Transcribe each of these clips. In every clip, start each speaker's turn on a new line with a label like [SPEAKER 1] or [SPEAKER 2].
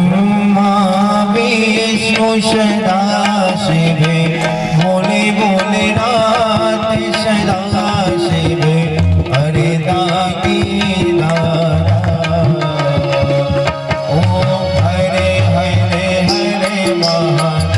[SPEAKER 1] ब्रह्मा विष्णु सदा शिवे बोले बोले रात सदा शिवे हरे दागी नारा ओम हरे हरे हरे महादेव।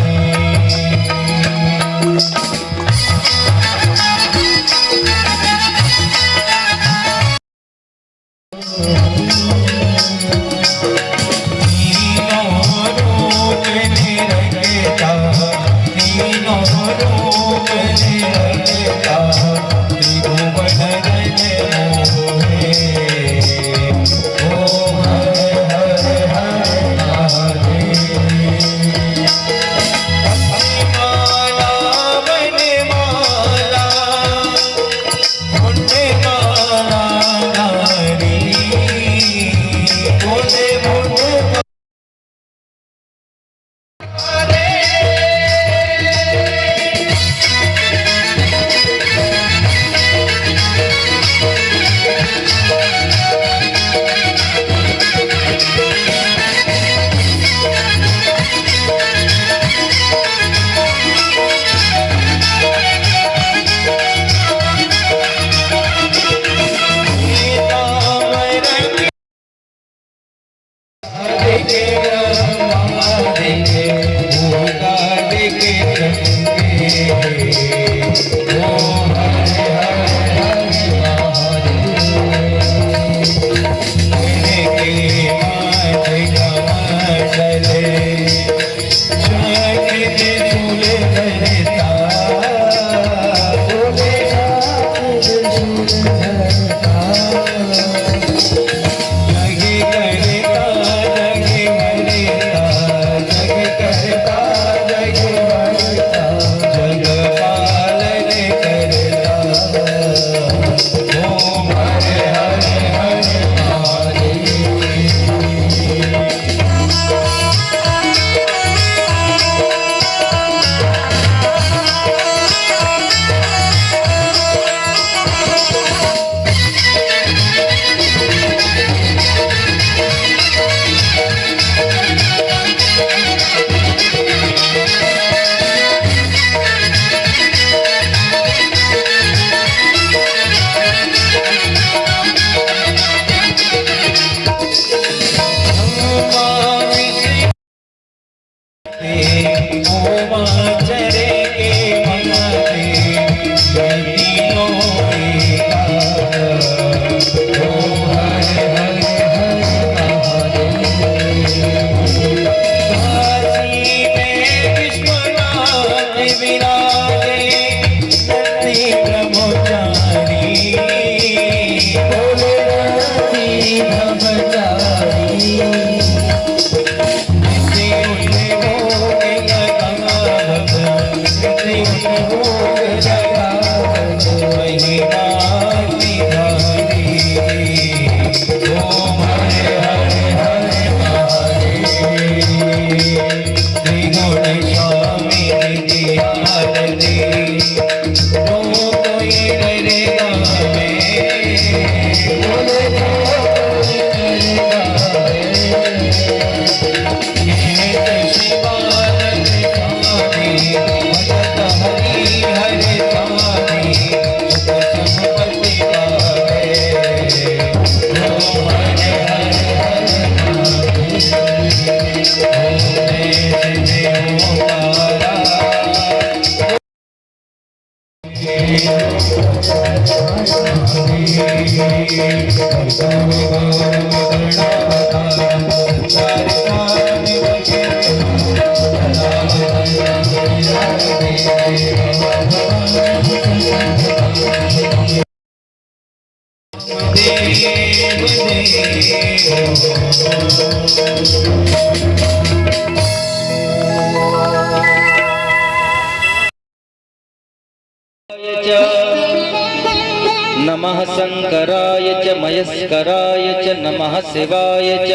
[SPEAKER 2] नमः शंकराय च मयस्कराय च नमः शिवाय च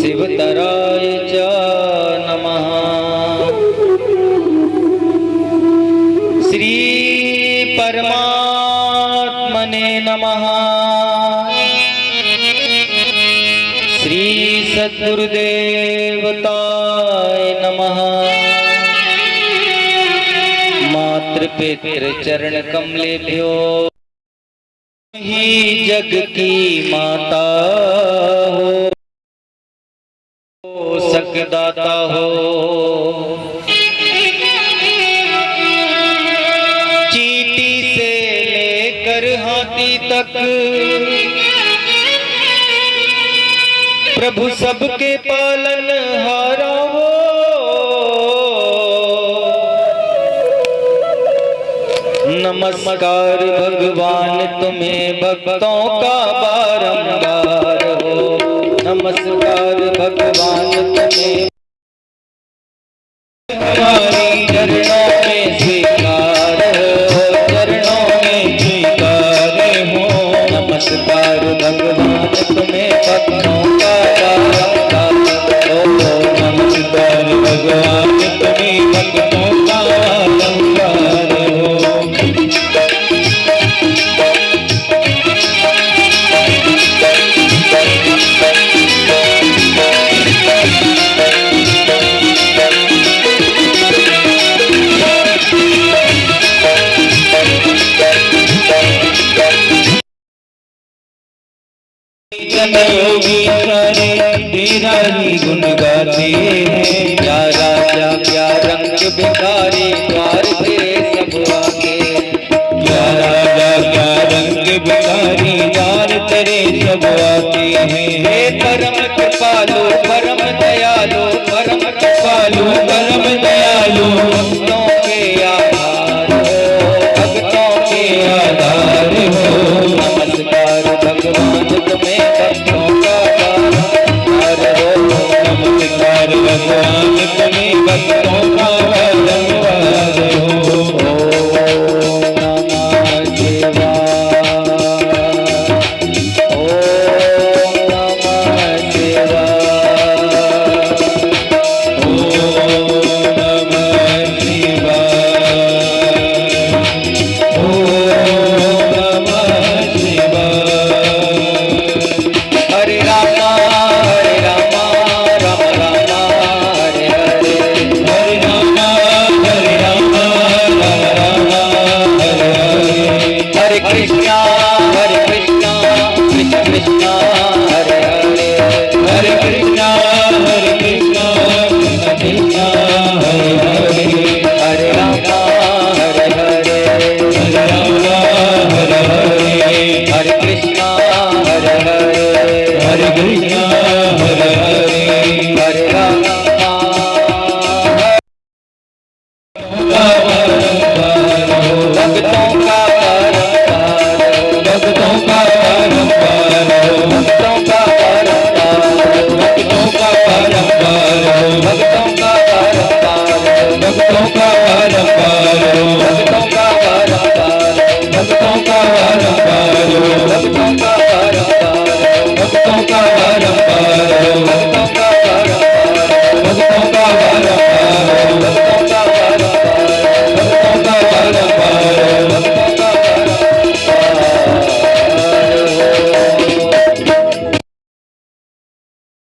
[SPEAKER 2] शिवतराय च नमः। श्री परमात्मने नमः। श्री सद्गुरुदेवताय नमः। मातृपितृ चरण कमलेभ्यो ही जग की माता हो, सकदाता हो। चींटी से लेकर हाथी तक प्रभु सबके पालन हारा हो। नमस्कार भगवान तुम्हें भक्तों का बारंबार हो। नमस्कार भगवान तुम्हें हमारी चरणों में स्वीकार हो, चरणों में स्वीकार हो। नमस्कार भगवान तुम्हें भक्तों का बारंबार हो। नमस्कार भगवान तुम्हें भक्तों का बारंबार हो। योगी सारे तेरा ही गुण गाते हैं। क्या राजा क्या रंग भिखारी द्वार तेरे सब आके। क्या राजा क्या रंग भिखारी द्वार तेरे सब आते हैं। हे परम कृपालु परम दयालु परम कृपालु परम दयालु। भक्तों के आधार हो, भक्तों के आधार हो। नमस्कार भगवान तुम्हें भक्तों का बारंबार हो। नमस्कार भगवान तुम्हें भक्तों का बारंबार हो। ओम नमः शिवाय, ओम नमः शिवाय, ओम नमः शिवाय, ओम नमः शिवाय। हरे राम राम राम हरे हरे। हरे राम राम राम हरे हरे। हरे कृष्णा कृष्ण कृष्ण हरे हरे। हरे कृष्णा कृष्ण कृष्ण हरे हरे। हरे राम हरे हरे। हरे राम हरे हरे। हरे कृष्णा हरे हरे। हरे कृष्णा हरे हरे। हरे राम भक्तों का बारंबार हो। भक्तों का बारंबार हो। भक्तों का बारंबार हो। भक्तों का बारंबार हो। भक्तों का बारंबार हो। भक्तों का बारंबार हो। भक्तों का बारंबार हो। भक्तों का बारंबार हो। भक्तों का बारंबार हो। भक्तों का बारंबार हो। भक्तों का बारंबार हो। भक्तों का बारंबार हो। भक्तों का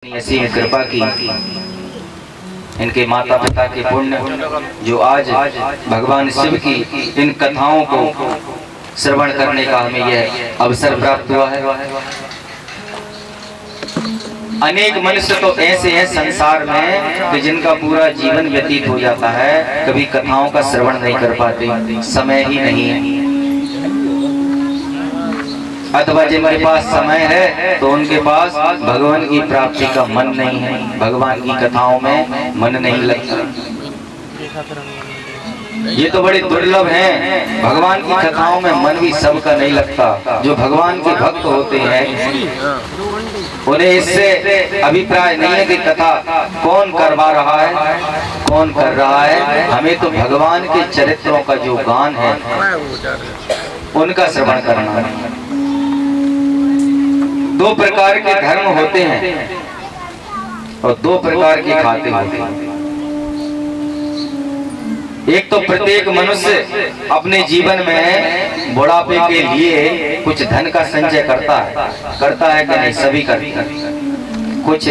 [SPEAKER 2] ऐसी कृपा की इनके माता पिता के पुण्य जो आज भगवान शिव की इन कथाओं को श्रवण करने का हमें यह अवसर प्राप्त हुआ है। अनेक मनुष्य तो ऐसे हैं संसार में कि जिनका पूरा जीवन व्यतीत हो जाता है, कभी कथाओं का श्रवण नहीं कर पाते, समय ही नहीं है। अथवा जिनके पास समय है तो उनके पास भगवान की प्राप्ति का मन नहीं है, भगवान की कथाओं में मन नहीं लगता। ये तो बड़े दुर्लभ हैं। भगवान की कथाओं में मन भी सबका नहीं लगता। जो भगवान के भक्त होते हैं उन्हें इससे अभिप्राय नहीं है कि कथा कौन करवा रहा है, कौन कर रहा है। हमें तो भगवान के चरित्रों का जो गान है उनका श्रवण करना है। दो प्रकार के धर्म होते हैं और दो प्रकार के खाते होते हैं। एक तो प्रत्येक मनुष्य अपने जीवन में बुढ़ापे के लिए कुछ धन का संचय करता है कि नहीं? सभी करते हैं। कुछ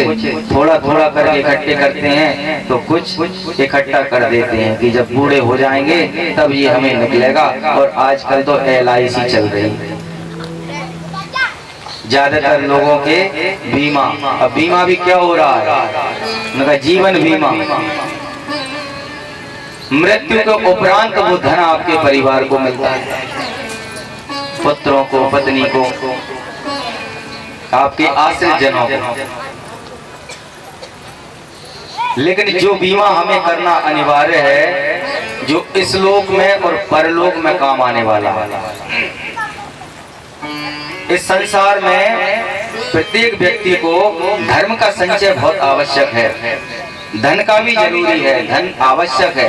[SPEAKER 2] थोड़ा थोड़ा करके इकट्ठे करते हैं तो कुछ इकट्ठा कर देते हैं कि जब बूढ़े हो जाएंगे तब ये हमें निकलेगा। और आजकल तो LIC चल रही है, ज्यादातर लोगों के बीमा। अब बीमा भी क्या हो रहा है, उनका जीवन बीमा। मृत्यु के उपरांत वो धन आपके परिवार को मिलता है, पुत्रों को, पत्नी को, आपके आश्रित जनों को। लेकिन जो बीमा हमें करना अनिवार्य है, जो इस लोक में और परलोक में काम आने वाला है। इस संसार में प्रत्येक व्यक्ति को धर्म का संचय बहुत आवश्यक है। धन का भी जरूरी है, धन आवश्यक है,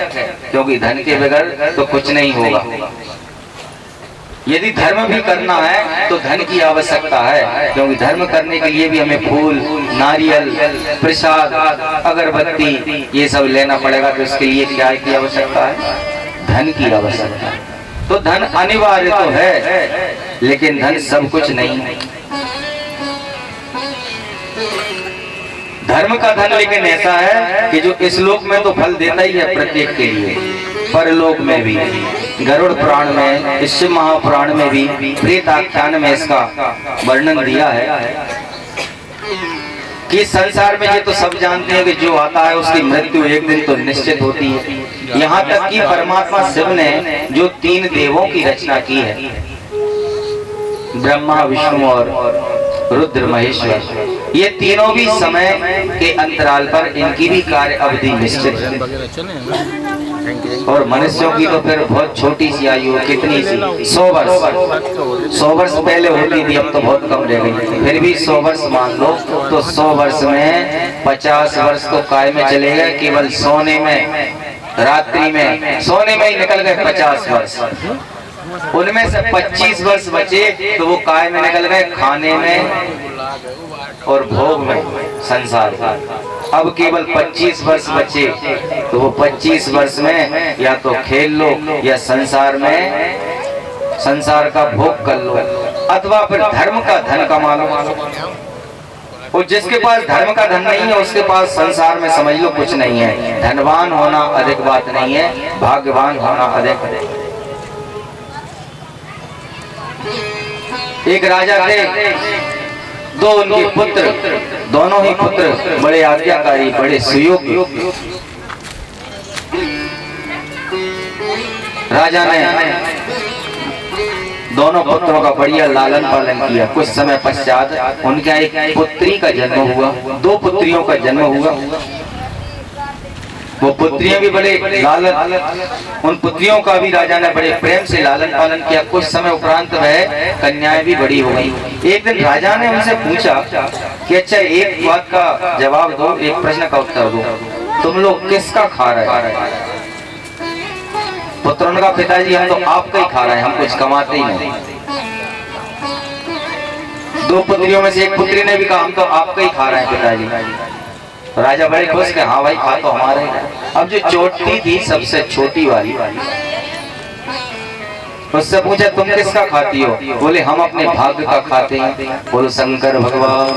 [SPEAKER 2] क्योंकि धन के बगैर तो कुछ नहीं होगा। यदि धर्म भी करना है तो धन की आवश्यकता है, क्योंकि धर्म करने के लिए भी हमें फूल, नारियल, प्रसाद, अगरबत्ती ये सब लेना पड़ेगा। तो इसके लिए क्या की आवश्यकता है, धन की आवश्यकता है। तो धन अनिवार्य तो है, लेकिन धन सब कुछ नहीं है। धर्म का धन लेकिन ऐसा है कि जो इस लोक में तो फल देता ही है प्रत्येक के लिए, परलोक में भी। गरुड़ पुराण में, शिव महापुराण में भी, प्रेत आख्यान में इसका वर्णन दिया है कि संसार में ये तो सब जानते हैं कि जो आता है उसकी मृत्यु एक दिन तो निश्चित होती है। यहाँ तक कि परमात्मा शिव ने जो 3 देवों की रचना की है, ब्रह्मा, विष्णु और रुद्र महेश्वर, ये तीनों भी समय के अंतराल पर इनकी भी कार्य अवधि निश्चित है। और मनुष्यों की तो फिर बहुत छोटी सी आयु, कितनी सी, 100 वर्ष। 100 वर्ष पहले होती थी, अब तो बहुत कम रह गई। फिर भी 100 वर्ष मान लो तो 100 वर्ष में 50 वर्ष तो काय में चले गए, केवल सोने में, रात्रि में सोने में ही निकल गए 50 वर्ष। उनमें से 25 वर्ष बचे तो वो काय में निकल गए, खाने में और भोग में, संसार का। अब केवल 25 वर्ष बचे, तो वो 25 वर्ष में या तो खेल लो या संसार में संसार का भोग कर लो, अथवा फिर धर्म का धन कमा लो। और जिसके पास धर्म का धन नहीं है उसके पास संसार में समझ लो कुछ नहीं है। धनवान होना अधिक बात नहीं है, भाग्यवान होना अधिक। एक राजा थे, 2 उनके पुत्र, दोनों ही पुत्र बड़े आज्ञाकारी, बड़े सुयोग्य। राजा ने दोनों पुत्रों का बढ़िया लालन पालन किया। कुछ समय पश्चात उनका एक पुत्री का जन्म हुआ, 2 पुत्रियों का जन्म हुआ। वो पुत्रियां भी बड़े लालन, उन पुत्रियों का भी राजा ने बड़े प्रेम से लालन पालन किया। कुछ समय उपरांत वह कन्याएं भी बड़ी हो गई। एक दिन राजा ने उनसे पूछा कि अच्छा एक बात का जवाब दो, एक प्रश्न का उत्तर दो, तुम लोग किसका खा रहे हो? पुत्रों ने कहा पिताजी हम तो आपका ही खा रहे हैं, हम कुछ कमाते ही नहीं। 2 पुत्रियों में से एक पुत्री ने भी कहा हम तो आपका ही खा रहे हैं पिताजी। राजा बड़े खुश के हाँ भाई खा तो हमारे। अब जो चोटी थी सबसे छोटी वाली, उससे पूछा तुम किसका खाती हो? बोले हम अपने भाग्य का खाते हैं। बोलो शंकर भगवान।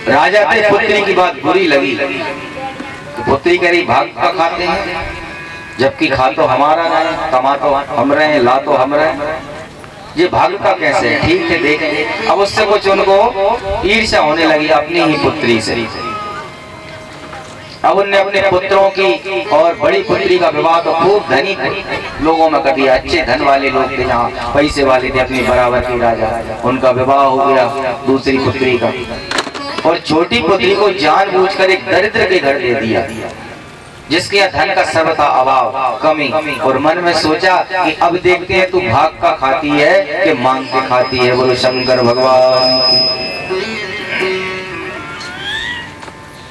[SPEAKER 2] राजा के पुत्री की बात बुरी लगी तो पुत्री कह रही भाग्य का खाते हैं, जबकि खा तो हमारा है, कमा तो हम रहे हैं, ला तो हम रहे हैं, ये भाग्य का कैसे है? ठीक है देखेंगे। अब उससे कुछ उनको ईर्ष्या होने लगी अपनी ही पुत्री से। अब उनने अपने पुत्रों की और बड़ी पुत्री का विवाह तो खूब धनी लोगों में कर दिया। अच्छे धन वाले लोग थे, जहाँ पैसे वाले थे, अपनी बराबर की राजा, उनका विवाह हो गया दूसरी पुत्री का। और छोटी पुत्री को जानबूझकर एक दरिद्र के घर दे दिया, जिसके यहाँ धन का सर्वथा अभाव, कमी। और मन में सोचा कि अब देखते हैं तू भाग का खाती है कि मांग के खाती है। बोलो शंकर भगवान।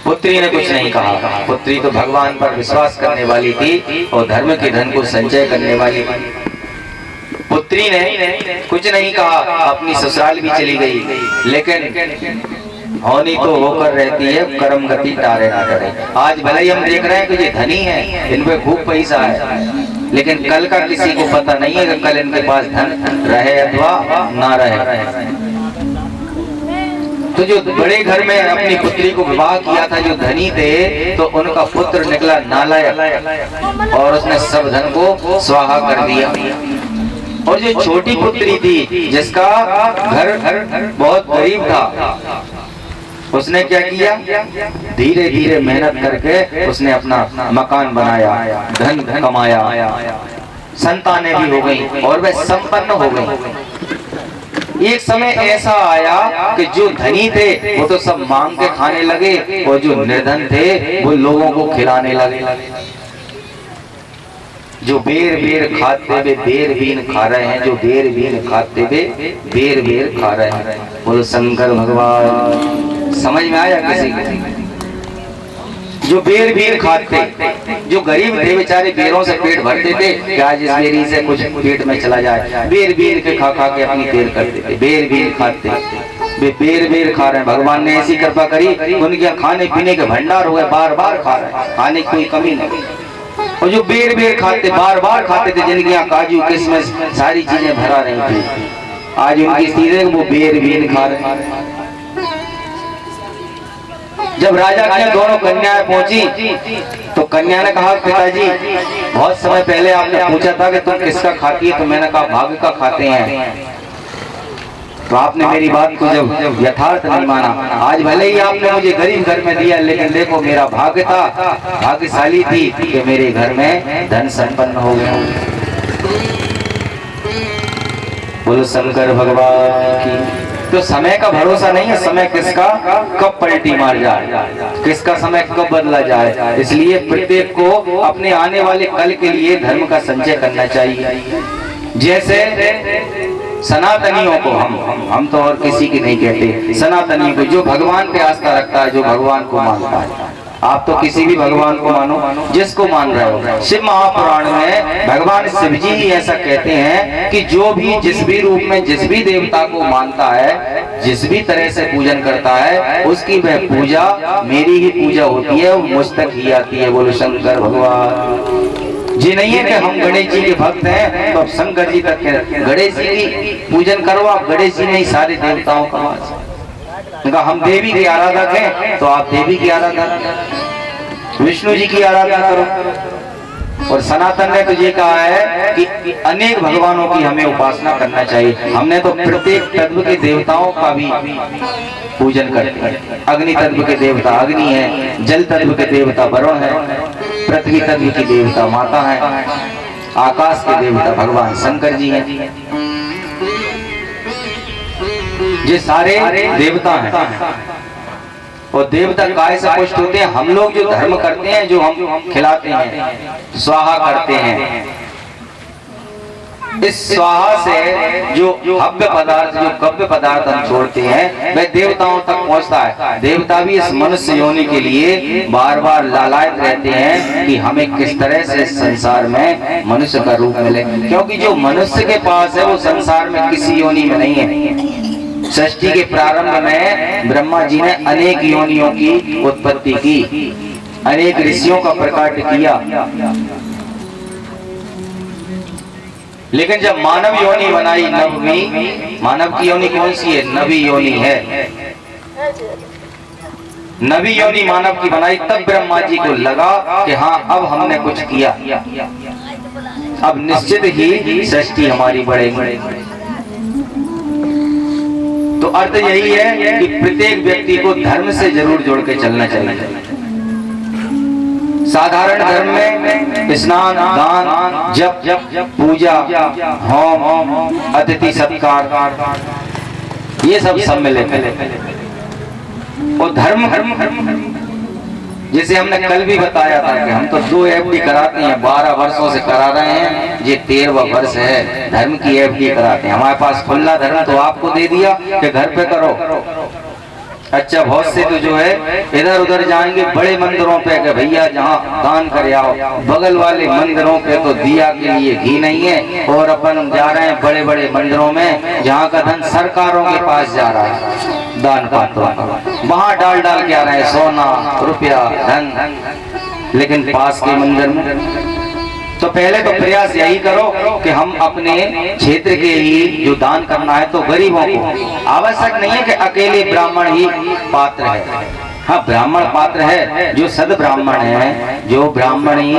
[SPEAKER 2] पुत्री ने कुछ नहीं कहा। पुत्री तो भगवान पर विश्वास करने वाली थी और धर्म के धन को संचय करने वाली थी। पुत्री ने कुछ नहीं कहा, अपनी ससुराल भी चली गई। लेकिन होनी तो होकर रहती है, कर्म गति टारे ना करे। आज भले ही हम देख रहे हैं कि ये धनी है, इनपे खूब पैसा है, लेकिन कल का किसी को पता नहीं है कि कल इनके पास धन रहे अथवा ना रहे। तो जो बड़े घर में अपनी पुत्री को विवाह किया था, जो धनी थे, तो उनका पुत्र निकला नालायक और उसने सब धन को स्वाहा कर दिया। और जो छोटी पुत्री थी जिसका घर बहुत गरीब था, उसने क्या किया, धीरे धीरे मेहनत करके उसने अपना मकान बनाया, धन कमाया, संतानें भी हो गई और वह संपन्न हो गई। एक समय ऐसा आया कि जो धनी थे वो तो सब मांग के खाने लगे और जो निर्धन थे वो लोगों को खिलाने लगे। जो बेर बेर खाते हुए बेर बीन खा रहे हैं, जो बेर बीन खाते हुए बेर बेर खा रहे हैं। बोलो शंकर भगवान। समझ में आया किसी को? जो बेर बेर खाते, जो गरीब थे बेचारे बेरों से पेट भरते थे कि आज इस बेरी से कुछ पेट में चला जाए, बेर बेर के खा खा के अपनी पेट करते थे, बेर बेर खाते, वे बेर बेर खा रहे हैं। भगवान ने ऐसी कृपा करी, उनके यहाँ खाने पीने के भंडार हो गए, बार बार खा रहे हैं, खाने की कोई कमी नहीं। और जो बेर बेर खाते, बार बार खाते थे, जिनके यहाँ काजू किशमिश सारी चीजें भरा रही थी, आज उनकी स्थिति है वो बेर बेर खा रहे हैं। जब राजा की दोनों कन्याएं पहुंची तो कन्या ने कहा, पिताजी बहुत समय पहले आपने पूछा था कि तुम किसका खाती है, तो मैंने कहा भाग्य का खाते हैं। तो आपने मेरी बात को जब यथार्थ नहीं माना, आज भले ही आपने मुझे गरीब घर में दिया, लेकिन देखो मेरा भाग्य था, भाग्यशाली थी कि मेरे घर में धन संपन्न हो गया। बोलो शंकर भगवान की। तो समय का भरोसा नहीं है, समय किसका कब पलटी मार जाए, किसका समय कब बदला जाए। इसलिए प्रत्येक को अपने आने वाले कल के लिए धर्म का संचय करना चाहिए। जैसे सनातनियों को हम तो और किसी की नहीं कहते, सनातनियों को जो भगवान पे आस्था रखता है, जो भगवान को मानता है, आप तो किसी भी भगवान को मानो जिसको मान रहे हो। शिव महापुराण में भगवान शिव जी ही ऐसा कहते हैं कि जो भी जिस भी रूप में जिस भी देवता को मानता है, जिस भी तरह से पूजन करता है, उसकी वह पूजा मेरी ही पूजा होती है, वो मुझ तक ही आती है। बोलो शंकर भगवान। जी नहीं है कि हम गणेश जी के भक्त हैं तो अब शंकर जी तक गणेश जी की पूजन करो, आप गणेश जी नहीं सारे देवताओं का वास। हम देवी के आराधक हैं तो आप देवी की आराधना, विष्णु जी की आराधना करो। और सनातन ने तो ये कहा है कि अनेक भगवानों की हमें उपासना करना चाहिए। हमने तो प्रत्येक तत्व के देवताओं का भी पूजन करते हैं। अग्नि तत्व के देवता अग्नि है, जल तत्व के देवता वरुण है, पृथ्वी तत्व की देवता माता है, आकाश के देवता भगवान शंकर जी हैं। ये सारे देवता हैं और देवता काय से पुष्ट होते हैं। हम लोग जो धर्म करते हैं, जो हम खिलाते हैं, स्वाहा करते हैं, इस स्वाहा से जो हव्य पदार्थ, जो कव्य पदार्थ हम छोड़ते हैं, वह देवताओं तक पहुंचता है। देवता भी इस मनुष्य योनि के लिए बार बार लालायित रहते हैं कि हमें किस तरह से संसार में मनुष्य का रूप मिले, क्योंकि जो मनुष्य के पास है वो संसार में किसी योनि में नहीं है। सृष्टि के प्रारंभ में ब्रह्मा जी ने अनेक योनियों की उत्पत्ति की, अनेक ऋषियों का प्रकट किया, लेकिन जब मानव योनि बनाई नवमी, मानव की योनि कौन सी है? नवी योनि है। नवी योनि मानव की बनाई, तब ब्रह्मा जी को लगा कि हाँ अब हमने कुछ किया, अब निश्चित ही सृष्टि हमारी बढ़ेगी। तो अर्थ यही है कि प्रत्येक व्यक्ति को धर्म से जरूर जोड़ के चलना चाहिए। साधारण धर्म में स्नान, दान, जप, पूजा, होम, अतिथि सत्कार, ये सब सम्मिलित है। और धर्म जैसे हमने कल भी बताया था कि हम तो 2 FD कराते हैं, 12 वर्षों से करा रहे हैं, ये 13वां वर्ष है धर्म की FD कराते हैं। हमारे पास खुला धर्म तो आपको दे दिया कि घर पे करो। अच्छा, बहुत से तो जो है इधर उधर जाएंगे बड़े मंदिरों पे कि भैया जहाँ दान कर आओ, बगल वाले मंदिरों पे तो दिया के लिए घी नहीं है, और अपन जा रहे हैं बड़े बड़े मंदिरों में जहाँ का धन सरकारों के पास जा रहा है, दान पात्रों का, वहाँ डाल डाल के आ रहे हैं सोना रुपया धन, लेकिन पास के मंदिर में
[SPEAKER 3] तो पहले तो प्रयास यही करो कि हम अपने क्षेत्र के ही जो दान करना है तो गरीबों को, आवश्यक नहीं है कि अकेले ब्राह्मण ही पात्र है। हाँ, ब्राह्मण पात्र है, जो सद ब्राह्मण है, जो ब्राह्मणी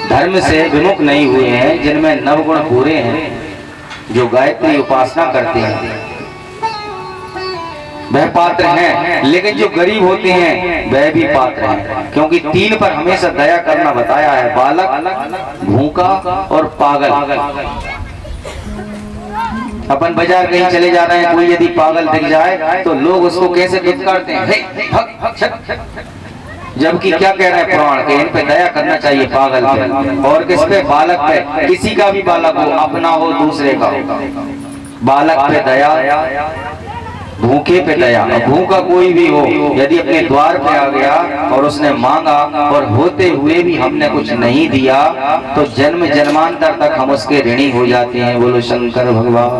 [SPEAKER 3] धर्म से विमुख नहीं हुए हैं, जिनमें नवगुण पूरे हैं, जो गायत्री उपासना करते हैं, वह पात्र हैं। लेकिन जो गरीब होते हैं वह भी पात्र हैं, क्योंकि तीन पर हमेशा दया करना बताया है, बालक, भूखा और पागल। अपन बाजार कहीं चले जा रहे हैं, कोई यदि पागल दिख जाए तो लोग उसको कैसे दुत्कारते हैं, हे, भग, भग, छक। जबकि क्या कह रहे हैं पुराण के, इन पे दया करना चाहिए, पागल पे। और किस पे? बालक पे। किसी का भी बालक हो, अपना हो दूसरे का हो, बालक पे दया, भूखे पे दया। भूखा कोई भी हो, यदि अपने द्वार पे आ गया और उसने मांगा और होते हुए भी हमने कुछ नहीं दिया तो जन्म जन्मांतर तक हम उसके ऋणी हो जाते हैं। बोलो शंकर भगवान।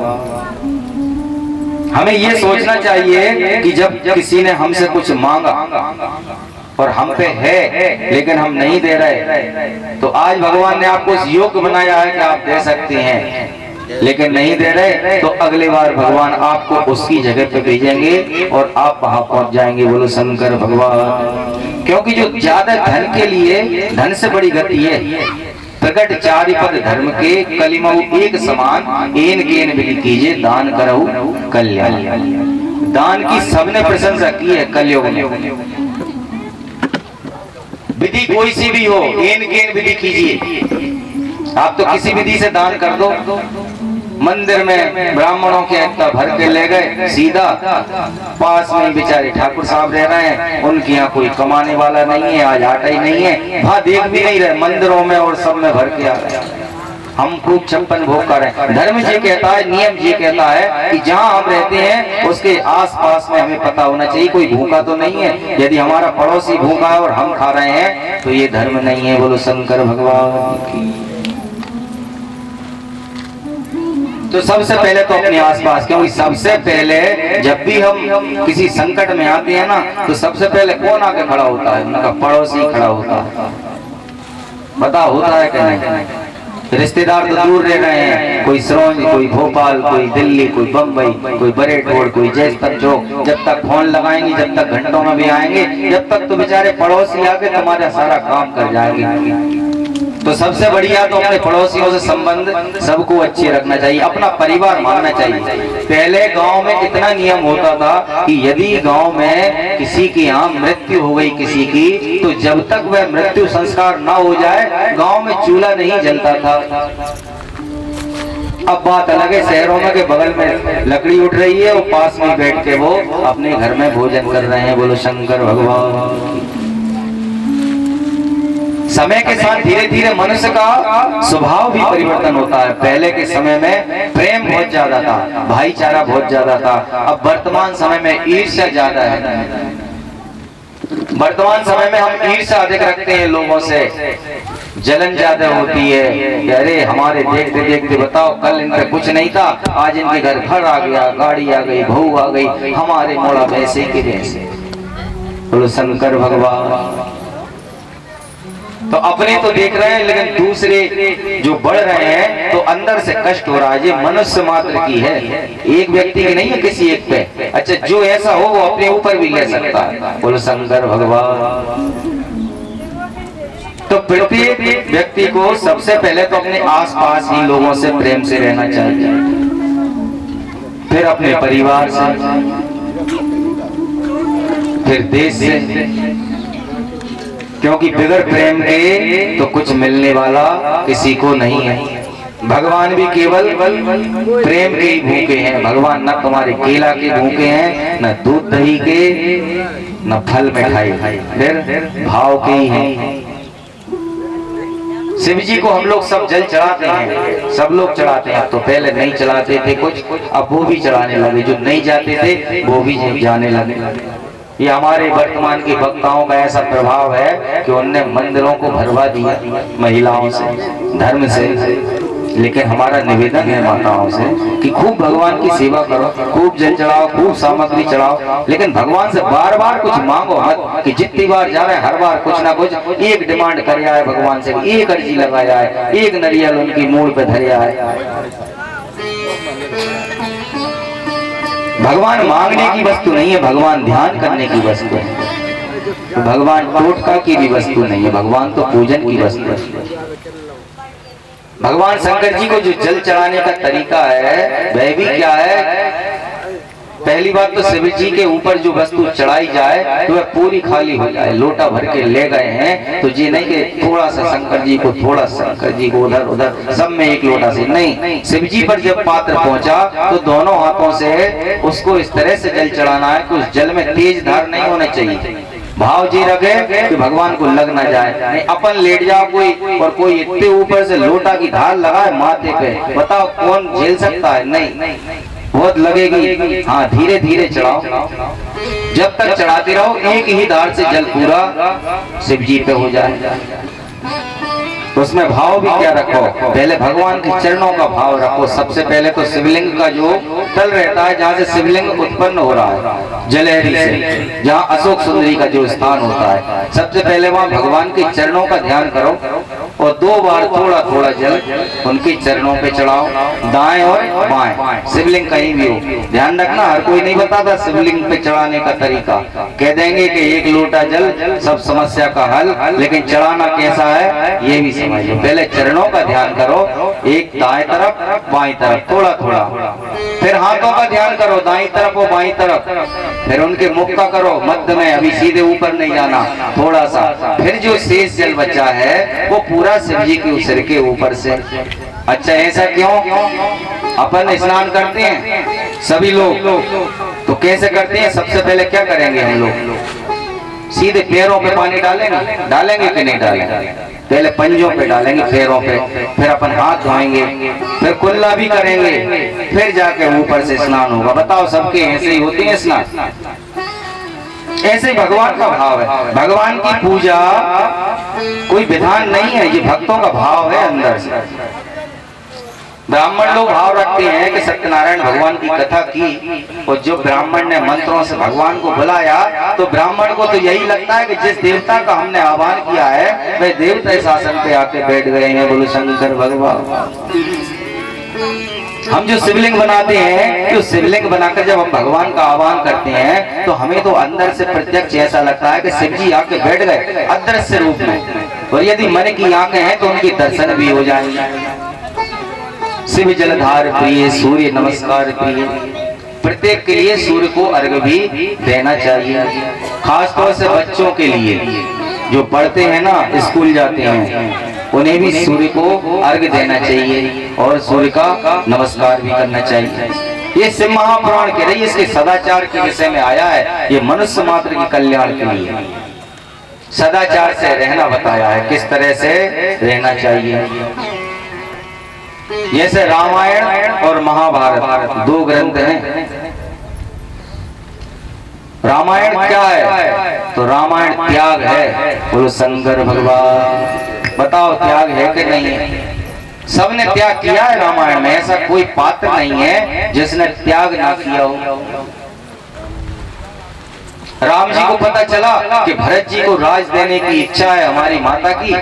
[SPEAKER 3] हमें ये सोचना चाहिए कि जब किसी ने हमसे कुछ मांगा और हम पे है लेकिन हम नहीं दे रहे, तो आज भगवान ने आपको इस योग्य बनाया है कि आप दे सकते हैं, लेकिन नहीं दे रहे तो अगली बार भगवान आपको उसकी जगह पे भेजेंगे और आप वहां पहुंच जाएंगे। बोलो शंकर भगवान। क्योंकि जो ज्यादा धन के लिए, धन से बड़ी गति है, प्रकट चारि पद धर्म के, कलिमऊ एक समान, एन केन बिल कीजिए, दान करहु कल्याण। दान की सबने प्रशंसा की है कलयुग में। विधि कोई सी भी हो, एन केन विधि कीजिए। आप तो किसी विधि से दान कर दो। मंदिर में ब्राह्मणों के इतना भर के ले गए, सीधा पास में बेचारे ठाकुर साहब रह रहे हैं, उनके यहाँ कोई कमाने वाला नहीं है, आज आटा ही नहीं है, वहां देख भी नहीं रहे, मंदिरों में और सब में भर के आ रहे हैं। हम खूब छप्पन भोग कर रहे हैं। धर्म ये कहता है, नियम ये कहता है कि जहाँ हम रहते हैं उसके आस पास में हमें पता होना चाहिए कोई भूखा तो नहीं है। यदि हमारा पड़ोसी भूखा है और हम खा रहे हैं तो ये धर्म नहीं है। बोलो शंकर भगवान की। तो सबसे पहले तो अपने आसपास, क्योंकि सबसे पहले जब भी हम किसी संकट में आते हैं ना तो सबसे पहले कौन आके खड़ा होता है? उनका पड़ोसी खड़ा होता है। बता होता है कि नहीं? रिश्तेदार तो दूर रह रहे हैं, कोई सिरोंज, कोई भोपाल, कोई दिल्ली, कोई बम्बई, कोई बरेट रोड, कोई जैस तक जो, जब तक फोन लगाएंगे, जब तक घंटों में भी आएंगे, जब तक तो बेचारे पड़ोसी आके तुम्हारा सारा काम कर जाएंगे। तो सबसे बढ़िया तो अपने पड़ोसियों से संबंध सबको अच्छे रखना चाहिए, अपना परिवार मानना चाहिए। पहले गांव में इतना नियम होता था कि यदि गांव में किसी के यहाँ मृत्यु हो गई किसी की, तो जब तक वह मृत्यु संस्कार ना हो जाए गांव में चूल्हा नहीं जलता था। अब बात अलग है, शहरों में के बगल में लकड़ी उठ रही है और पास में बैठ के वो अपने घर में भोजन कर रहे हैं। बोलो शंकर भगवान। समय के साथ धीरे धीरे मनुष्य का स्वभाव भी परिवर्तन होता है। पहले के समय में प्रेम बहुत ज्यादा था, भाईचारा बहुत ज्यादा था। अब वर्तमान समय में ईर्ष्या ज्यादा है। वर्तमान समय में हम ईर्ष्या अधिक रखते हैं लोगों से, जलन ज्यादा होती है। अरे हमारे देखते देखते बताओ, कल इनका कुछ नहीं था, आज इनके घर घर आ गया, गाड़ी आ गई, बहू आ गई, हमारे मोड़ा वैसे के वैसे। बोलो शंकर भगवान। तो अपने तो देख रहे हैं लेकिन दूसरे जो बढ़ रहे हैं तो अंदर से कष्ट हो रहा है। ये मनुष्य मात्र की है, एक व्यक्ति की नहीं है, किसी एक पे। अच्छा, जो ऐसा हो वो अपने ऊपर भी ले सकता है। बोलो शंकर भगवान। तो प्रत्येक व्यक्ति को सबसे पहले तो अपने आसपास ही लोगों से प्रेम से रहना चाहिए, फिर अपने परिवार से, फिर देश से। क्योंकि बिगर प्रेम के तो कुछ मिलने वाला किसी को नहीं है। भगवान भी केवल प्रेम के ही भूखे हैं। भगवान न तुम्हारे केला के भूखे हैं, न दूध दही के, न फल मिठाई, फिर भाव के ही हैं। शिव जी को हम लोग सब जल चढ़ाते हैं, सब लोग चढ़ाते हैं। तो पहले नहीं चढ़ाते थे कुछ, अब वो भी चढ़ाने लगे। जो नहीं जाते थे वो भी जाने लगे। ये हमारे वर्तमान के वक्ताओं का ऐसा प्रभाव है कि उनने मंदिरों को भरवा दिया महिलाओं से, धर्म से। लेकिन हमारा निवेदन है माताओं से कि खूब भगवान की सेवा करो, खूब जल चढ़ाओ, खूब सामग्री चढ़ाओ, लेकिन भगवान से बार बार कुछ मांगो मत कि जितनी बार जा रहे हैं हर बार कुछ ना कुछ एक डिमांड कर आए भगवान से, एक अर्जी लगाया है, एक नरियल उनकी मूड पे धरिया है। भगवान मांगने की वस्तु नहीं है, भगवान ध्यान करने की वस्तु है। तो भगवान टोटका की भी वस्तु नहीं है, भगवान तो पूजन की वस्तु है। भगवान शंकर जी को जो जल चढ़ाने का तरीका है वह भी क्या है? पहली बात तो शिव जी के ऊपर जो वस्तु चढ़ाई जाए तो वह पूरी खाली हो जाए। लोटा भर के ले गए हैं तो ये नहीं कि थोड़ा सा शंकर जी को, थोड़ा शंकर जी को, उधर उधर सब में एक लोटा से नहीं। शिव जी पर जब पात्र पहुंचा तो दोनों हाथों से उसको इस तरह से जल चढ़ाना है कि उस जल में तेज धार नहीं होना चाहिए। भाव जी रखे कि भगवान को लग ना जाए। नहीं अपन लेट जाओ कोई और कोई इतने ऊपर से लोटा की धार लगाए माथे पे, बताओ कौन झेल सकता है? नहीं, बहुत लगेगी। हाँ, धीरे धीरे चढ़ाओ, जब तक चढ़ाते रहो एक ही धार से जल पूरा शिव जी पे हो जाए। तो उसमें भाव भी क्या रखो? पहले भगवान के चरणों का भाव रखो। सबसे पहले तो शिवलिंग का जो तल रहता है, जहाँ से शिवलिंग उत्पन्न हो रहा है जलहरी से, जहाँ अशोक सुंदरी का जो स्थान होता है, सबसे पहले वहाँ भगवान के चरणों का ध्यान करो और 2 बार थोड़ा थोड़ा जल उनके चरणों पे चढ़ाओ, दाएं और बाएं। शिवलिंग कहीं भी हो, ध्यान रखना, हर कोई नहीं बताता शिवलिंग पे चढ़ाने का तरीका। कह देंगे कि 1 लोटा जल सब समस्या का हल, लेकिन चढ़ाना कैसा है ये भी समझो। पहले चरणों का ध्यान करो, एक दाएं तरफ बाएं तरफ थोड़ा थोड़ा, फिर हाथों का ध्यान करो दाएं तरफ और बाएं तरफ, फिर उनके मुख का करो मध्य में, अभी सीधे ऊपर नहीं जाना, थोड़ा सा। फिर जो शेष जल बचा है वो पूरा शिव जी के सिर के ऊपर से। अच्छा, ऐसा क्यों? अपन स्नान करते हैं सभी लोग, तो कैसे करते हैं? सबसे पहले क्या करेंगे हम लोग? सीधे पैरों पे पानी डालेंगे कि नहीं डालेंगे? पहले पंजों पे डालेंगे, पैरों पे, फिर अपन हाथ धोएंगे, फिर कुल्ला भी करेंगे, फिर जाके ऊपर से स्नान होगा। बताओ, सबके ऐसे ही होते हैं स्नान? ऐसे भगवान का भाव है। भगवान की पूजा कोई विधान नहीं है, ये भक्तों का भाव है अंदर से। ब्राह्मण लोग भाव रखते हैं कि सत्यनारायण भगवान की कथा की और जो ब्राह्मण ने मंत्रों से भगवान को बुलाया, तो ब्राह्मण को तो यही लगता है कि जिस देवता का हमने आह्वान किया है वह देवता शासन पे आके बैठ गए हैं। बोलो शंकर भगवान। हम जो शिवलिंग बनाते हैं, तो शिवलिंग बनाकर जब हम भगवान का आह्वान करते हैं तो हमें तो अंदर से प्रत्यक्ष ऐसा लगता है कि शिव जी आके बैठ गए अदृश्य रूप में। और यदि मन की आंखें हैं तो उनके दर्शन भी हो जाएंगे। शिव जलधार प्रिय, सूर्य नमस्कार प्रिय। प्रत्येक के लिए सूर्य को अर्घ्य भी देना चाहिए, खासतौर से बच्चों के लिए जो पढ़ते हैं ना, स्कूल जाते हैं, उन्हें भी सूर्य को अर्घ्य देना चाहिए और सूर्य का नमस्कार भी करना चाहिए। ये शिव महापुराण के रही, इसके सदाचार के विषय में आया है। ये मनुष्य मात्र के कल्याण के लिए सदाचार से रहना बताया है, किस तरह से रहना चाहिए। जैसे रामायण और महाभारत 2 ग्रंथ हैं। रामायण क्या है? तो रामायण त्याग है। बोलो शंकर भगवान। बताओ, त्याग है कि नहीं है? सबने त्याग किया है रामायण में, ऐसा कोई पात्र नहीं है जिसने त्याग ना किया हो। राम जी को पता चला कि भरत जी को राज देने की इच्छा है हमारी माता की,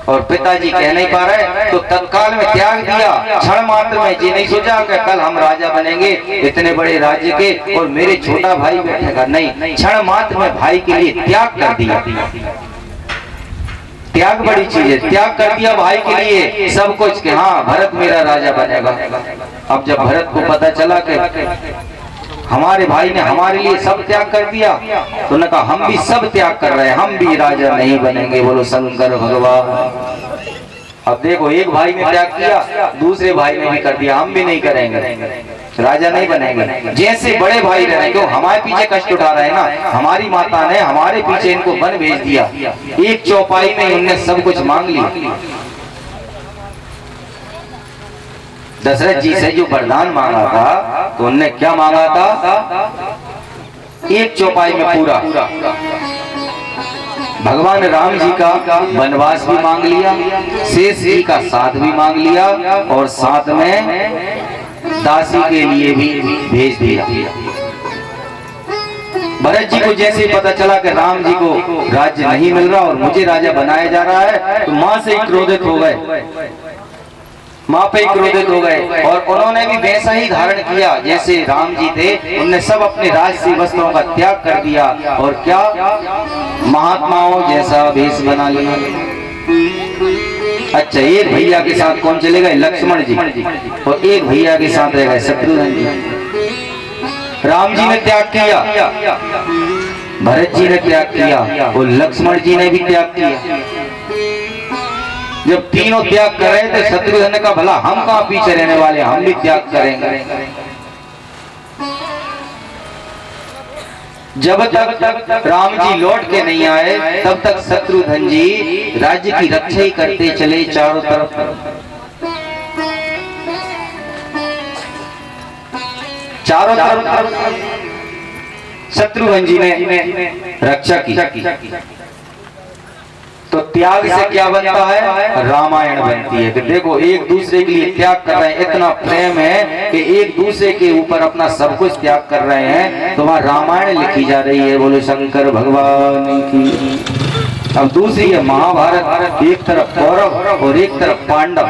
[SPEAKER 3] और पिताजी कह नहीं पा रहे, तो तत्काल में त्याग दिया। क्षण मात्र में जी नहीं सोचा कि कल हम राजा बनेंगे इतने बड़े राज्य के और मेरे छोटा भाई बैठेगा, नहीं, क्षण मात्र में भाई के लिए त्याग कर दिया। त्याग बड़ी चीज है, त्याग कर दिया भाई के लिए सब कुछ कि हाँ भरत मेरा राजा बनेगा। अब जब भरत को पता चला कि हमारे भाई ने हमारे लिए सब त्याग कर दिया, तो उन्होंने कहा हम भी सब त्याग कर रहे हैं, हम भी राजा नहीं बनेंगे। बोलो शंकर भगवान। अब देखो, एक भाई ने त्याग किया, दूसरे भाई ने भी कर दिया, हम भी नहीं करेंगे, राजा नहीं बनेंगे। जैसे बड़े भाई रहे, क्यों हमारे पीछे कष्ट उठा रहे हैं ना, हमारी माता ने हमारे पीछे इनको वन भेज दिया, एक चौपाई में उनने सब कुछ मांग लिया। दशरथ जी से जो वरदान मांगा था, तो उनने क्या मांगा था? एक चौपाई में पूरा भगवान राम जी का वनवास भी मांग लिया, शेष जी का साथ भी मांग लिया और साथ में दासी के लिए भी भेज दिया। भरत जी को जैसे पता चला कि राम जी को राज्य नहीं मिल रहा और मुझे राजा बनाया जा रहा है, तो मां से ही क्रोधित हो गए, मां पे ही क्रोधित हो गए और उन्होंने भी वैसा ही धारण किया जैसे राम जी थे। उनने सब अपने राजसी वस्त्रों का त्याग कर दिया और क्या महात्माओं जैसा वेश बना लिया। अच्छा, एक भैया के साथ कौन चले गए? लक्ष्मण जी, और एक भैया के साथ रह गए शत्रुघ्न जी। राम जी ने त्याग किया, भरत जी ने त्याग किया और लक्ष्मण जी ने भी त्याग किया। जब तीनों त्याग कर रहे थे, शत्रुघ्न का भला हम कहां पीछे रहने वाले, हम भी त्याग करेंगे। जब तक राम जी लौट के नहीं आए तब तक शत्रुघ्न जी राज्य की रक्षा ही करते चले चारों तरफ। चारों तरफ शत्रुघ्न जी ने रक्षा की। तो त्याग से क्या बनता है? रामायण बनती है। कि देखो एक दूसरे के लिए त्याग कर रहे हैं, इतना प्रेम है कि एक दूसरे के ऊपर अपना सब कुछ त्याग कर रहे हैं, तो वहां रामायण लिखी जा रही है। बोलो शंकर भगवान की। अब दूसरी है महाभारत, एक तरफ कौरव और एक तरफ पांडव।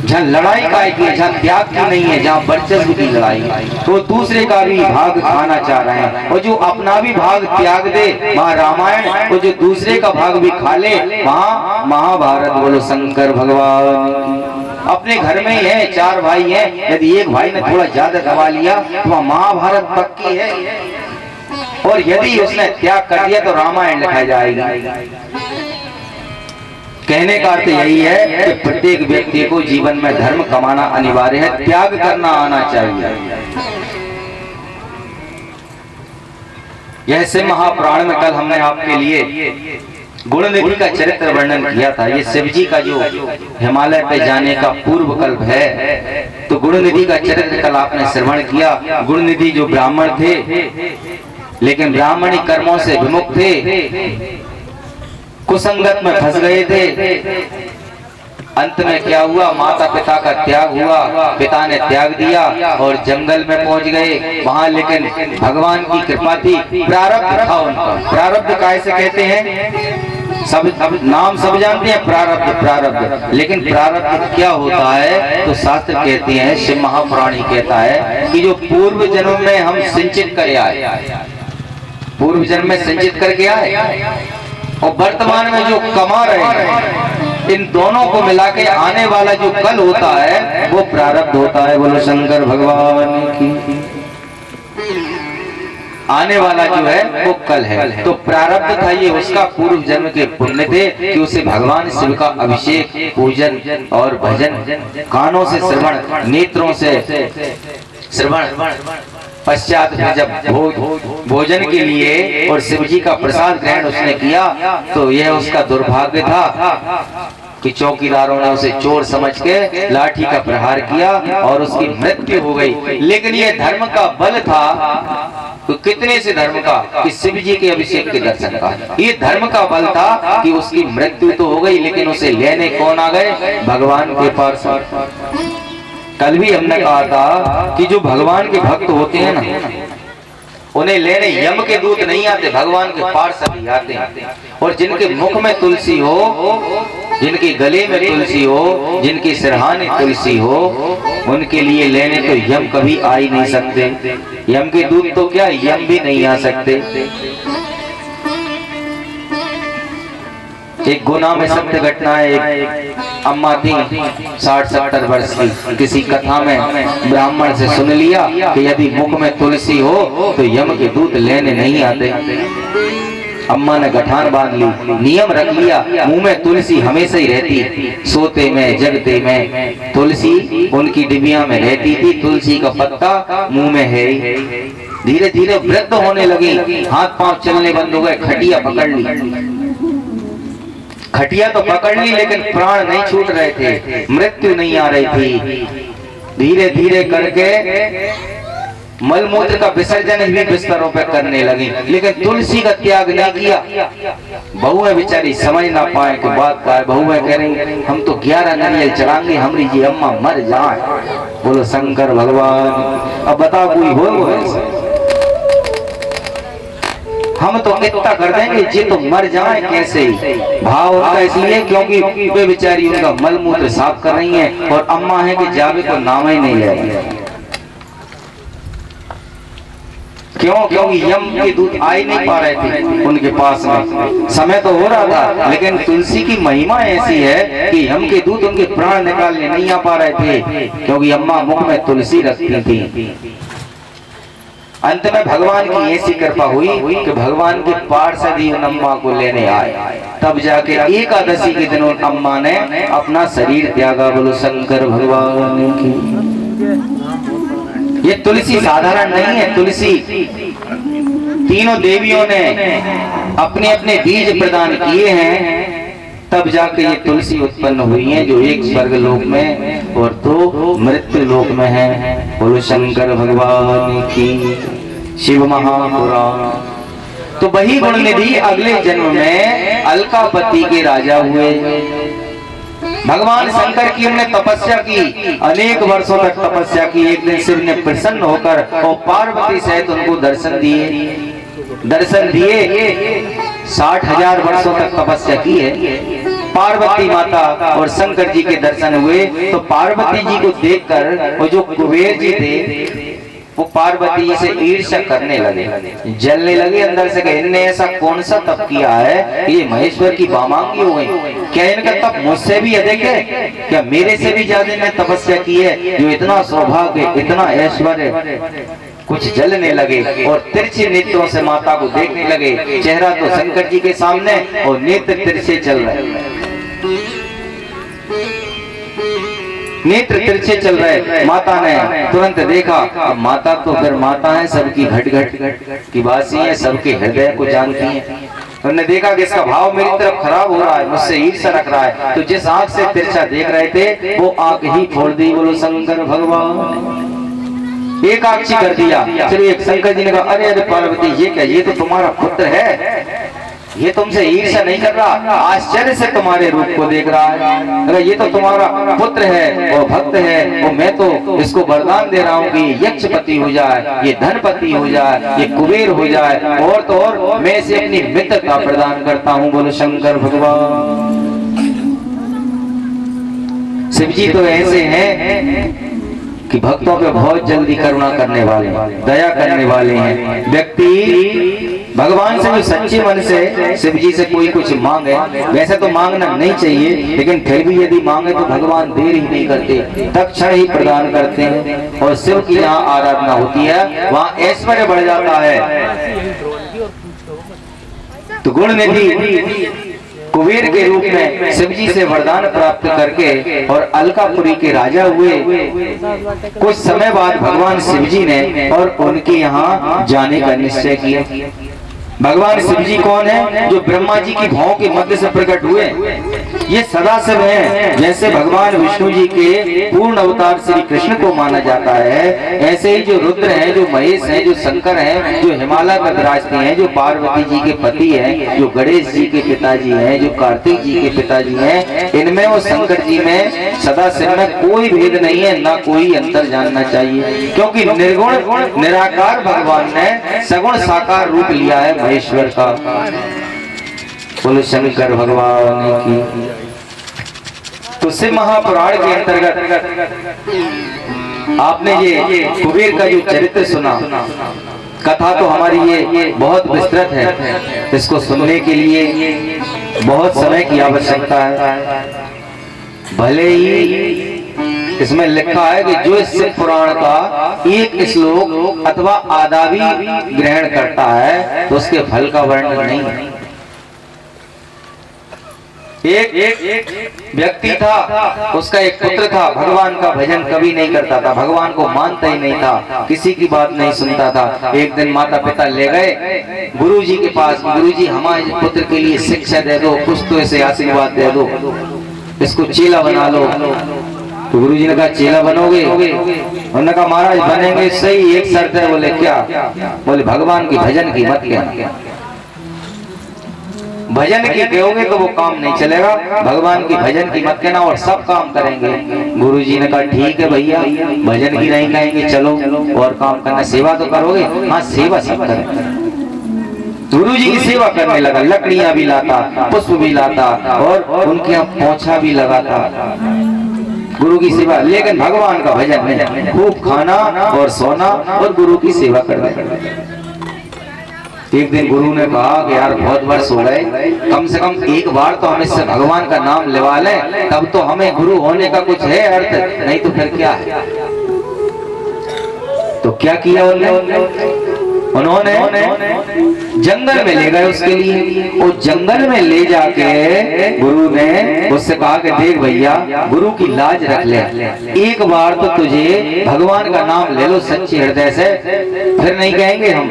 [SPEAKER 3] जहाँ लड़ाई का है, जहाँ त्याग की नहीं है, जहाँ वर्चस्व की लड़ाई, तो दूसरे का भी भाग खाना चाह रहे हैं। और जो अपना भी भाग त्याग दे वहाँ रामायण, और जो दूसरे का भाग भी खा ले वहाँ महाभारत। बोलो शंकर भगवान। अपने घर में ही है, चार भाई हैं, यदि एक भाई ने थोड़ा ज्यादा दबा लिया तो वहाँ महाभारत पक्की है, और यदि उसने त्याग कर दिया तो रामायण लिखा जाएगा। कहने का अर्थ यही है कि प्रत्येक व्यक्ति को जीवन में धर्म कमाना अनिवार्य है, त्याग करना आना चाहिए। यह शिव महापुराण में कल हमने आपके लिए गुणनिधि का चरित्र वर्णन किया था। ये शिव जी का जो हिमालय पे जाने का पूर्व कल्प है, तो गुणनिधि का चरित्र कल आपने श्रवण किया। गुणनिधि जो ब्राह्मण थे, लेकिन ब्राह्मणी कर्मों से विमुख थे, कुसंगत में फंस गए थे। अंत में क्या हुआ? माता पिता का त्याग हुआ, पिता ने त्याग दिया और जंगल में पहुंच गए। वहां लेकिन भगवान की कृपा थी, प्रारब्ध था उनका। प्रारब्ध कैसे कहते हैं? सब नाम सब जानते हैं, प्रारब्ध प्रारब्ध। लेकिन प्रारब्ध क्या होता है? तो शास्त्र कहते हैं, शिव महापुराणी कहता है कि जो पूर्व जन्म में हम संचित कर आए, पूर्व जन्म में संचित करके आए और वर्तमान में जो कमा रहे हैं, इन दोनों को मिला के आने वाला जो कल होता है वो प्रारब्ध होता है। बोलो शंकर भगवान की। आने वाला जो है वो कल है। तो प्रारब्ध था ये उसका, पूर्व जन्म के पुण्य थे कि उसे भगवान शिव का अभिषेक, पूजन और भजन, कानों से श्रवण, नेत्रों से श्रवण, पश्चात जब भोजन के लिए और शिव जी का प्रसाद ग्रहण उसने किया, तो यह उसका दुर्भाग्य था कि चौकीदारों ने उसे चोर समझ के लाठी का प्रहार किया और उसकी मृत्यु हो गई। लेकिन यह धर्म का बल था, तो कितने से धर्म का कि शिव जी के अभिषेक के दर्शन का, ये धर्म का बल था कि उसकी मृत्यु तो हो गई, लेकिन उसे लेने कौन आ गए? भगवान के पास। कल भी हमने कहा था कि जो भगवान के भक्त होते हैं ना, उन्हें लेने यम के दूत नहीं आते, भगवान के पार्षद ही आते हैं। और जिनके मुख में तुलसी हो, जिनके गले में तुलसी हो, जिनके सिरहाने तुलसी हो, उनके लिए लेने तो यम कभी आ ही नहीं सकते। यम के दूत तो क्या, यम भी नहीं आ सकते। एक गुना में सत्य घटना है। एक अम्मा थी 60-70 वर्ष की, किसी कथा में ब्राह्मण से सुन लिया कि यदि मुख में तुलसी हो तो यम के दूत लेने नहीं आते। अम्मा ने गठान बांध ली, नियम रख लिया, मुंह में तुलसी हमेशा ही रहती, सोते में जगते में तुलसी उनकी डिबिया में रहती थी। तुलसी का पत्ता मुंह में है। धीरे धीरे वृद्ध होने लगी, हाथ पांव चलने बंद हो गए, खटिया पकड़ ली। खटिया तो पकड़ ली लेकिन प्राण नहीं छूट रहे थे, मृत्यु नहीं आ रही थी। धीरे धीरे करके मलमूत्र का विसर्जन भी बिस्तरों पर करने लगी, लेकिन तुलसी का त्याग नहीं किया। बहुएं बेचारी समझ ना पाए कि बात का है। बहुएं कह रही हम तो 11 नारियल चढ़ाएंगे, हमारी ये अम्मा मर जाए। बोलो शंकर भगवान। अब बताओ कोई हो ऐसा? हम तो कितना कर देंगे, ये तो मर जाए कैसे। भाव होता इसलिए क्योंकि वे बेचारी उनका मलमूत्र साफ कर रही हैं और अम्मा है कि जावे तो नाम ही नहीं है। क्यों? क्योंकि यम के दूत आ ही नहीं पा रहे थे उनके पास में। समय तो हो रहा था, लेकिन तुलसी की महिमा ऐसी है कि यम के दूत उनके प्राण निकालने नहीं आ पा रहे थे, क्योंकि अम्मा मुख में तुलसी रखती थी। अंत में भगवान की ऐसी कृपा हुई कि भगवान के पार्षद ही उन अम्मा को लेने आए। तब जाके एकादशी के दिन उन अम्मा ने अपना शरीर त्यागा। बोलो शंकर भगवान की। ये तुलसी साधारण नहीं है। तुलसी तीनों देवियों ने अपने अपने बीज प्रदान किए हैं, तब जाके ये तुलसी उत्पन्न हुई है, जो एक स्वर्ग लोक में और 2 मृत्यु लोक में है। बोलो शंकर भगवान की। शिव महापुराण। तो वही गुण निधि अगले जन्म में अलकापति के राजा हुए। भगवान शंकर की उन्होंने तपस्या की, अनेक वर्षों तक तपस्या की। एक दिन शिव ने प्रसन्न होकर और पार्वती सहित उनको दर्शन दिए। 60,000 वर्षों तक तपस्या की है। पार्वती माता और शंकर जी के दर्शन हुए तो पार्वती जी को देखकर वो जो कुबेर जी थे वो पार्वती जी से ईर्ष्या करने लगे, जलने लगे अंदर से। इनने ऐसा कौन सा तप किया है, ये महेश्वर की बामांगी हो गई। क्या इनका तप मुझसे भी अधिक है? क्या मेरे से भी ज्यादा इन्हें तपस्या की है? जो इतना सौभाग्य, इतना ऐश्वर्य। कुछ जलने लगे और तिरछे नेत्रों से माता को देखने लगे। चेहरा तो शंकर जी के सामने और नेत्र तिरछे चल रहे, नेत्र तिरछे चल रहे। माता ने तुरंत देखा। अब माता तो फिर माता है, सबकी घट घट की वासी है, सबके हृदय को जानती है। उन्होंने देखा कि इसका भाव मेरी तरफ खराब हो रहा है, मुझसे ईर्ष्या रख रहा है। तो जिस आंख से तिरछा देख रहे थे वो आंख ही फोड़ दी। बोलो शंकर भगवान। एक आंख कर दिया। चलिए शंकर जी ने कहा अरे अरे पार्वती ये क्या, ये तो तुम्हारा पुत्र है, ये तुमसे ईर्ष्या नहीं कर रहा, आश्चर्य से तुम्हारे रूप को देख रहा है। अगर ये तो तुम्हारा पुत्र है और भक्त है, और मैं तो इसको वरदान दे रहा हूँ कि यक्षपति हो जाए, ये धनपति हो जाए, ये कुबेर हो जाए, और तो और मैं इसे अपनी मित्रता प्रदान करता हूँ। बोलो शंकर भगवान। शिव जी तो ऐसे हैं कि भक्तों पे बहुत जल्दी करुणा करने वाले, दया करने वाले हैं। व्यक्ति भगवान से भी सच्चे मन से शिव जी से कोई कुछ मांगे, वैसे तो मांगना नहीं चाहिए, लेकिन फिर भी यदि मांगे तो भगवान देर ही नहीं करते, तत्क्षण ही प्रदान करते हैं। और शिव की जहाँ आराधना होती है वहाँ ऐश्वर्य बढ़ जाता है। तो गुण निधि कुबेर के रूप में शिव जी से वरदान प्राप्त करके और अलकापुरी के राजा हुए। कुछ समय बाद भगवान शिव जी ने और उनके यहाँ जाने का निश्चय किया। भगवान शिव जी कौन है? जो ब्रह्मा जी की भाव के मध्य से प्रकट हुए। ये सदाशिव हैं। जैसे भगवान विष्णु जी के पूर्ण अवतार श्री कृष्ण को माना जाता है, ऐसे ही जो रुद्र हैं, जो महेश हैं, जो शंकर हैं, जो हिमालय पर विराजते हैं, जो पार्वती जी के पति हैं, जो गणेश जी के पिताजी हैं, जो कार्तिक जी के पिताजी हैं, इनमें और शंकर जी में सदाशिव में कोई भेद नहीं है, ना कोई अंतर जानना चाहिए। क्योंकि निर्गुण निराकार भगवान ने सगुण साकार रूप लिया है महेश्वर का। बोलो शंकर भगवान की। तो शिव महापुराण के अंतर्गत आपने ये कुबेर का जो चरित्र सुना, कथा तो हमारी ये बहुत विस्तृत है, इसको सुनने के लिए बहुत समय की आवश्यकता है। भले ही इसमें लिखा है कि जो इस शिव पुराण का एक श्लोक अथवा आधा भी ग्रहण करता है तो उसके फल का वर्णन नहीं है। एक व्यक्ति था, उसका एक पुत्र था, भगवान का भजन कभी नहीं करता था, भगवान को मानता ही नहीं था, किसी की बात नहीं सुनता था। एक दिन माता पिता ले गए गुरुजी के पास। गुरुजी हमारे पुत्र के लिए शिक्षा दे दो, कुछ तो इसे आशीर्वाद दे दो, इसको चेला बना लो। तो गुरुजी ने कहा चेला बनोगे? उन्होंने कहा महाराज बनेंगे सही, एक शर्त है। बोले क्या? बोले भगवान की भजन की मत कहना, भजन की कहोगे तो वो काम नहीं चलेगा, भगवान की भजन की मत कहना और सब काम करेंगे। गुरुजी ने कहा ठीक है भैया, भजन की नहीं कहेंगे, चलो और काम करना, सेवा तो करोगे? हाँ सेवा सब करेंगे। गुरुजी की सेवा करने लगा, लकड़ियां भी लाता, पुष्प भी लाता और उनके यहाँ पोछा भी लगाता, गुरु की सेवा। लेकिन भगवान का भजन नहीं, खूब खाना और सोना और गुरु की सेवा करना। एक दिन गुरु ने कहा कि यार बहुत वर्ष हो गए, कम से कम एक बार तो हम इससे भगवान का नाम लेवा लें, तब तो हमें गुरु होने का कुछ है अर्थ, नहीं तो फिर क्या है। तो क्या किया उन्होंने जंगल में ले गए उसके लिए। वो जंगल में ले जाके गुरु ने उससे कहा कि देख भैया, गुरु की लाज रख ले, एक बार तो तुझे भगवान का नाम ले लो सच्चे हृदय से, फिर नहीं कहेंगे हम।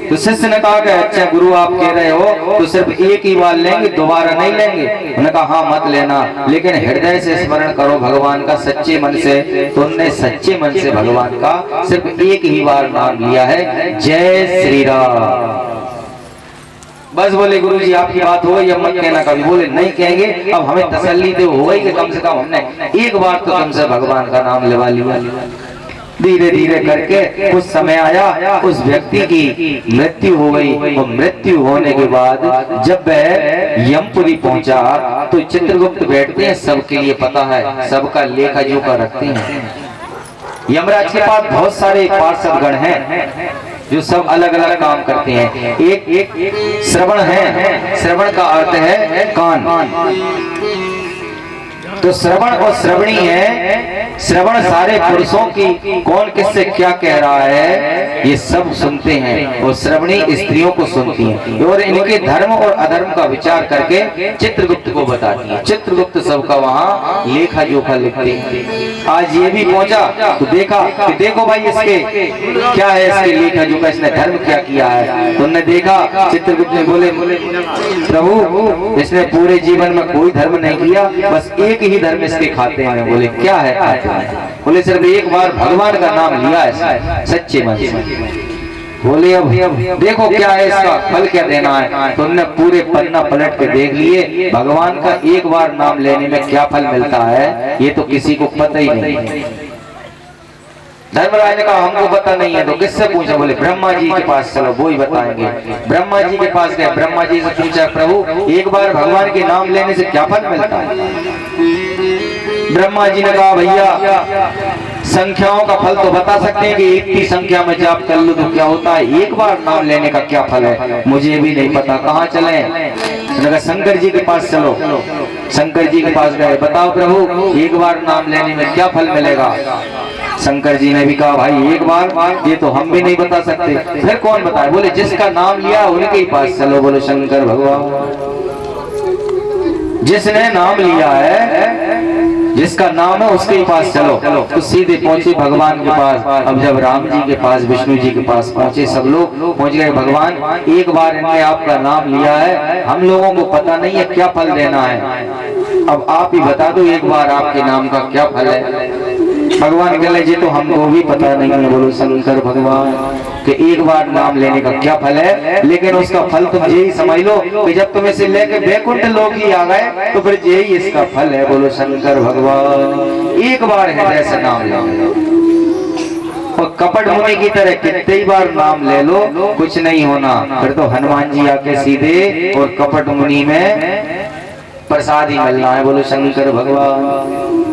[SPEAKER 3] तो शिष्य ने कहा कि अच्छा गुरु आप कह रहे हो तो सिर्फ एक ही बार लेंगे, दोबारा नहीं लेंगे। उन्होंने कहा हाँ मत लेना, लेकिन हृदय से स्मरण करो भगवान का सच्चे मन से। तो उन्होंने सच्चे मन से भगवान का सिर्फ एक ही बार नाम लिया है, जय श्री राम। बस बोले गुरुजी आपकी बात हो गई, अब मत कहना कभी। बोले नहीं कहेंगे, अब हमें तसल्ली तो हो गई कि कम से कम हमने एक बार तो तुमसे भगवान का नाम लेवा लिया। धीरे धीरे करके कुछ समय आया, उस व्यक्ति की मृत्यु हो गई। और मृत्यु होने के बाद जब वह यमपुरी पहुंचा तो चित्रगुप्त बैठते हैं, सबके लिए पता है, सबका लेखा जोखा रखते हैं। यमराज के पास बहुत सारे पार्षदगण हैं जो सब अलग अलग काम करते हैं। एक श्रवण है, श्रवण का अर्थ है कान। तो श्रवण और श्रवणी है, श्रवण सारे पुरुषों की कौन किससे क्या कह रहा है ये सब सुनते हैं, और श्रवणी स्त्रियों को सुनती हैं और इनके धर्म और अधर्म का विचार करके चित्रगुप्त को बताती है। चित्रगुप्त सबका वहाँ लेखा जोखा लिखते हैं। आज ये भी पहुंचा तो देखा कि देखो भाई इसके क्या है, इसके लेखा जोखा, इसने धर्म क्या किया है। तो उन्होंने देखा, चित्रगुप्त ने बोले प्रभु इसने पूरे जीवन में कोई धर्म नहीं किया, बस एक ही धर्म इसके खाते हैं। बोले क्या है? बोले सिर्फ एक बार भगवान का नाम लिया है सच्चे मन से। बोले अब देखो क्या है, इसका फल क्या देना है। तो उन्होंने पूरे पन्ना पलट के देख लिए, भगवान का एक बार नाम लेने में क्या फल मिलता है ये तो किसी को पता ही नहीं। धर्मराज ने कहा हमको पता नहीं है, तो किससे पूछा? बोले ब्रह्मा जी के पास चलो, वो ही बताएंगे। ब्रह्मा जी के पास गए, ब्रह्मा जी से पूछा प्रभु एक बार भगवान के नाम लेने से क्या फल मिलता है? ब्रह्मा जी ने कहा भैया संख्याओं का फल तो बता सकते हैं कि एक की संख्या में जाप कर लो तो क्या होता है, एक बार नाम लेने का क्या फल है मुझे भी नहीं पता, कहाँ चले? शंकर जी के पास चलो। शंकर जी के पास गए, बताओ प्रभु एक बार नाम लेने में क्या फल मिलेगा? शंकर जी ने भी कहा भाई एक बार ये तो हम भी नहीं बता सकते। फिर कौन बताए? बोले जिसका नाम लिया उनके ही पास चलो। बोले शंकर भगवान जिसने नाम लिया है, जिसका नाम है उसके ही पास चलो। तो सीधे पहुंचे भगवान के पास। अब जब राम जी के पास, विष्णु जी के पास पहुंचे, सब लोग पहुंच गए। भगवान एक बार इन्होंने आपका नाम लिया है, हम लोगों को पता नहीं है क्या फल देना है, अब आप ही बता दो एक बार आपके नाम का क्या फल है। भगवान कह रहे जी तो हमको भी पता नहीं है। बोलो शंकर भगवान कि एक बार नाम लेने का क्या फल है, लेकिन उसका फल तुम यही समझ लो कि जब तुम इसे लेके बैकुंठ लोक ही आ गए तो फिर यही इसका फल है। बोलो शंकर भगवान एक बार हृदय से नाम लो, और कपट मुनि की तरह कितने ही बार नाम ले लो कुछ नहीं होना। फिर तो हनुमान जी आके सीधे और कपट मुनि में प्रसाद ही मिलना है। बोलो शंकर भगवान।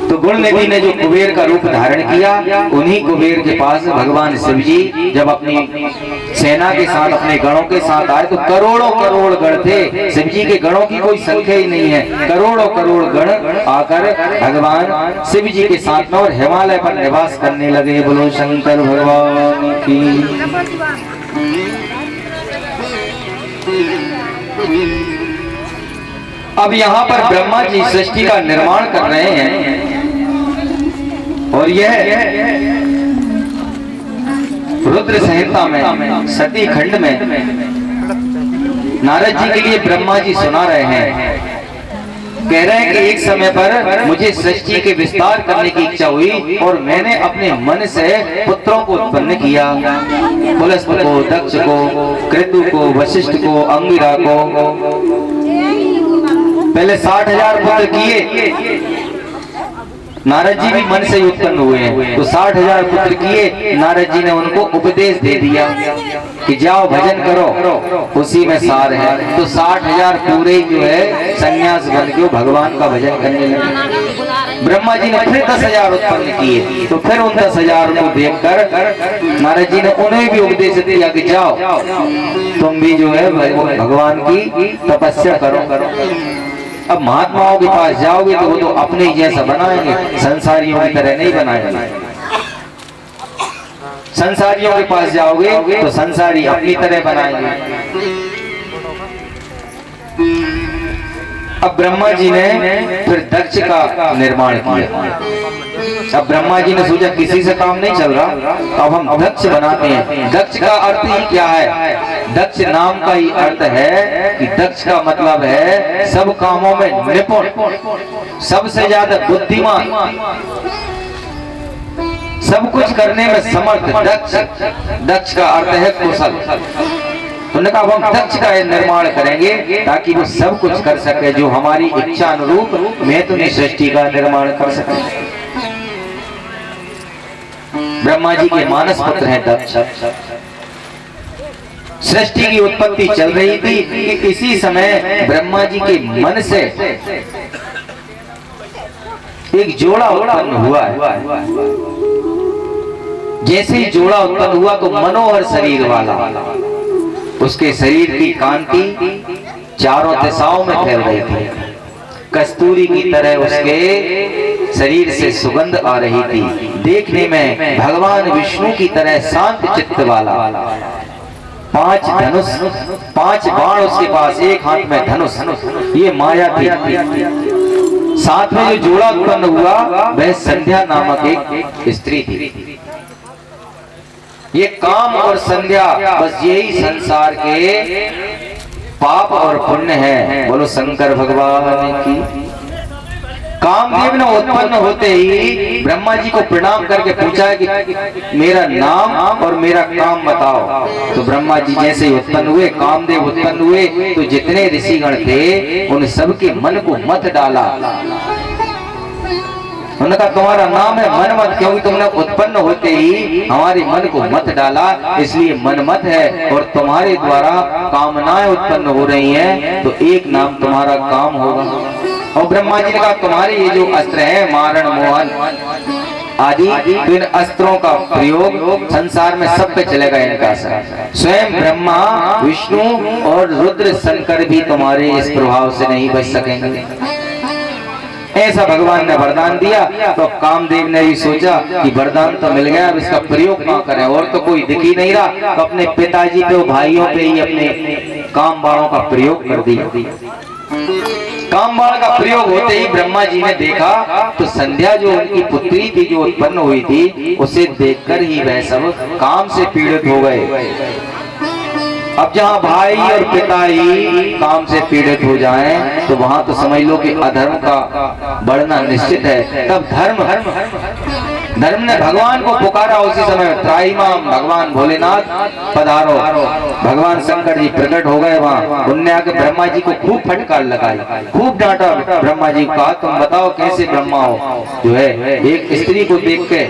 [SPEAKER 3] तो गुणनिधि ने जो कुबेर का रूप धारण किया, उन्हीं कुबेर के पास भगवान शिव जी जब अपनी सेना के साथ, अपने गणों के साथ आए तो करोड़ों करोड़ गण थे। शिव जी के गणों की कोई संख्या ही नहीं है, करोड़ों करोड़ गण आकर भगवान शिव जी के साथ में और हिमालय पर निवास करने लगे। बोलो शंकर भगवान की। अब यहाँ पर ब्रह्मा जी सृष्टि का निर्माण कर रहे हैं, और यह रुद्र संहिता में सती खंड में नारद जी के लिए ब्रह्मा जी सुना रहे हैं। कह रहे हैं कि एक समय पर मुझे सृष्टि के विस्तार करने की इच्छा हुई और मैंने अपने मन से पुत्रों को उत्पन्न किया। पुलस्त्य को, दक्ष को, क्रतु को, वशिष्ठ को, अंगिरा को। पहले 60,000 पुत्र किए। नारद जी भी मन से उत्पन्न हुए हैं, तो 60,000 पुत्र किए। नारद जी ने उनको उपदेश दे दिया कि जाओ भजन करो, उसी में सार है। तो 60,000 पूरे जो है संन्यास बन के भगवान का भजन करने लगे। ब्रह्मा जी ने फिर 10,000 उत्पन्न किए, तो फिर उन 10,000 को देखकर नारद जी ने उन्हें भी उपदेश दिया कि जाओ तुम भी जो है भगवान की तपस्या करो। अब महात्माओं के पास जाओगे तो वो तो अपने ही जैसा बनाएंगे, संसारियों की तरह नहीं बनाएंगे। संसारियों के पास जाओगे तो संसारी अपनी तरह बनाएंगे। अब ब्रह्मा जी ने फिर दक्ष का निर्माण किया। अब ब्रह्मा जी ने सोचा किसी से काम नहीं चल रहा, अब हम दक्ष बनाते हैं। दक्ष का अर्थ ही क्या है? दक्ष नाम का ही अर्थ है कि दक्ष का मतलब है सब कामों में निपुण, सबसे ज्यादा बुद्धिमान, सब कुछ करने में समर्थ। दक्ष का अर्थ है कुशल। उन्होंने कहा हम दक्ष का निर्माण करेंगे ताकि वो सब कुछ कर सके जो हमारी इच्छा अनुरूप मैं तुम्हें सृष्टि का निर्माण कर सके। ब्रह्मा जी के मानस पुत्र हैं दक्ष। सृष्टि की उत्पत्ति चल रही थी कि इसी समय ब्रह्मा जी के मन से एक जोड़ा उत्पन्न हुआ है। जैसे ही जोड़ा उत्पन्न हुआ तो मनोहर शरीर वाला, उसके शरीर की कांति चारों दिशाओं में फैल रही थी। कस्तूरी की तरह उसके शरीर से सुगंध आ रही थी। देखने में भगवान विष्णु की तरह शांत चित्त वाला। 5 धनुष, 5 बाण उसके पास, एक हाथ में धनुष। ये माया थी। साथ में जो जोड़ा उत्पन्न हुआ वह संध्या नामक एक स्त्री थी। ये काम और संध्या बस यही संसार के पाप और पुण्य है। बोलो शंकर भगवान की। कामदेव ने उत्पन्न होते ही ब्रह्मा जी को प्रणाम करके पूछा कि मेरा नाम और मेरा काम बताओ। तो ब्रह्मा जी जैसे ही उत्पन्न हुए, कामदेव उत्पन्न हुए, तो जितने ऋषिगण थे उन सबके मन को मत डाला। उन्होंने कहा तुम्हारा नाम है मनमत, क्योंकि तुमने उत्पन्न होते ही हमारे मन को मत डाला, इसलिए मनमत है। और तुम्हारे द्वारा कामनाएं उत्पन्न हो रही हैं, तो एक नाम तुम्हारा काम होगा। और ब्रह्मा जी ने कहा तुम्हारे ये जो अस्त्र हैं मारण मोहन आदि, तो इन अस्त्रों का प्रयोग संसार में सब पे चलेगा इनका असर। स्वयं ब्रह्मा, विष्णु और रुद्र शंकर भी तुम्हारे इस प्रभाव से नहीं बच सकेंगे। ऐसा भगवान ने वरदान दिया। तो कामदेव ने भी सोचा कि वरदान तो मिल गया, अब इसका प्रयोग ना करें, और तो कोई दिख ही नहीं रहा। तो अपने पिताजी पे, भाइयों पे ही अपने काम बाणों का प्रयोग कर दिया। काम बाण का प्रयोग होते ही ब्रह्मा जी ने देखा तो संध्या जो उनकी पुत्री थी जो उत्पन्न हुई थी, उसे देखकर ही वह सब काम से पीड़ित हो गए। अब जहाँ भाई और पिता ही काम से पीड़ित हो जाएं, तो वहां तो समझ लो कि अधर्म का बढ़ना निश्चित है। तब धर्म ने भगवान को पुकारा। उसी समय त्राहिमाम भगवान भोलेनाथ पधारो। भगवान शंकर जी प्रकट हो गए वहां। उनने आके ब्रह्मा जी को खूब फटकार लगाई, खूब डांटा। ब्रह्मा जी को कहा तुम बताओ कैसे ब्रह्मा हो जो है एक स्त्री को देख के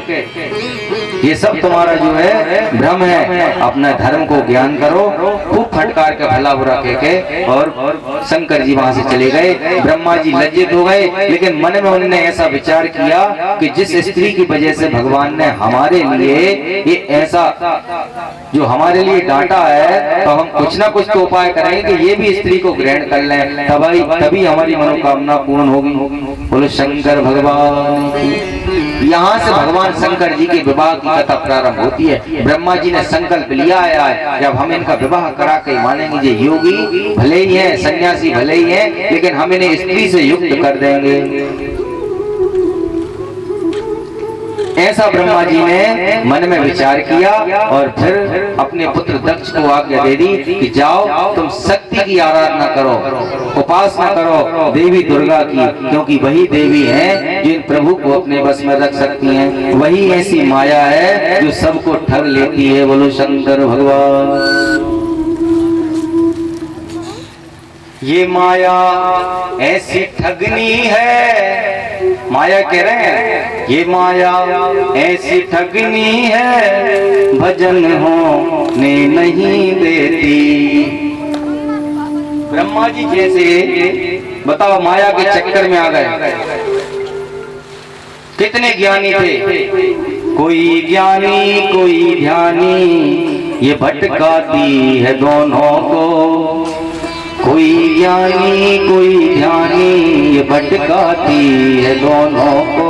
[SPEAKER 3] ये सब तुम्हारा जो है भ्रम है, अपना धर्म को ज्ञान करो। खूब फटकार के भला बुरा कह के और शंकर जी वहां से चले गए। ब्रह्मा जी लज्जित हो गए, लेकिन मन में उन्होंने ऐसा विचार किया कि जिस स्त्री की वजह से भगवान ने हमारे लिए ये ऐसा जो हमारे लिए डांटा है, तो हम कुछ ना कुछ तो उपाय करेंगे कि ये भी स्त्री को ग्रहण कर लें, तभी हमारी मनोकामना पूर्ण होगी। बोलो शंकर भगवान की। यहाँ से भगवान शंकर जी के विवाह की कथा प्रारंभ होती है। ब्रह्मा जी ने संकल्प लिया है जब हम इनका विवाह करा के मानेंगे ये योगी भले ही है, सन्यासी भले ही है, लेकिन हम इन्हें स्त्री से युक्त कर देंगे। ऐसा ब्रह्मा जी ने मन में विचार किया और फिर अपने पुत्र दक्ष को आज्ञा दे दी कि जाओ तुम शक्ति की आराधना करो, उपासना करो देवी दुर्गा की, क्योंकि वही देवी है जो इन प्रभु को अपने बस में रख सकती हैं। वही ऐसी माया है जो सबको ठग लेती है। बोलो शंकर भगवान। ये माया ऐसी ठगनी है, माया कह रहे हैं ये माया ऐसी ठगनी है, भजन होने नहीं देती। ब्रह्मा जी जैसे बताओ माया के चक्कर में आ गए। कितने ज्ञानी थे, कोई ज्ञानी कोई ध्यानी, ये भटकाती है दोनों को। कोई ज्ञानी कोई ध्यानी, ये भटकाती है दोनों को।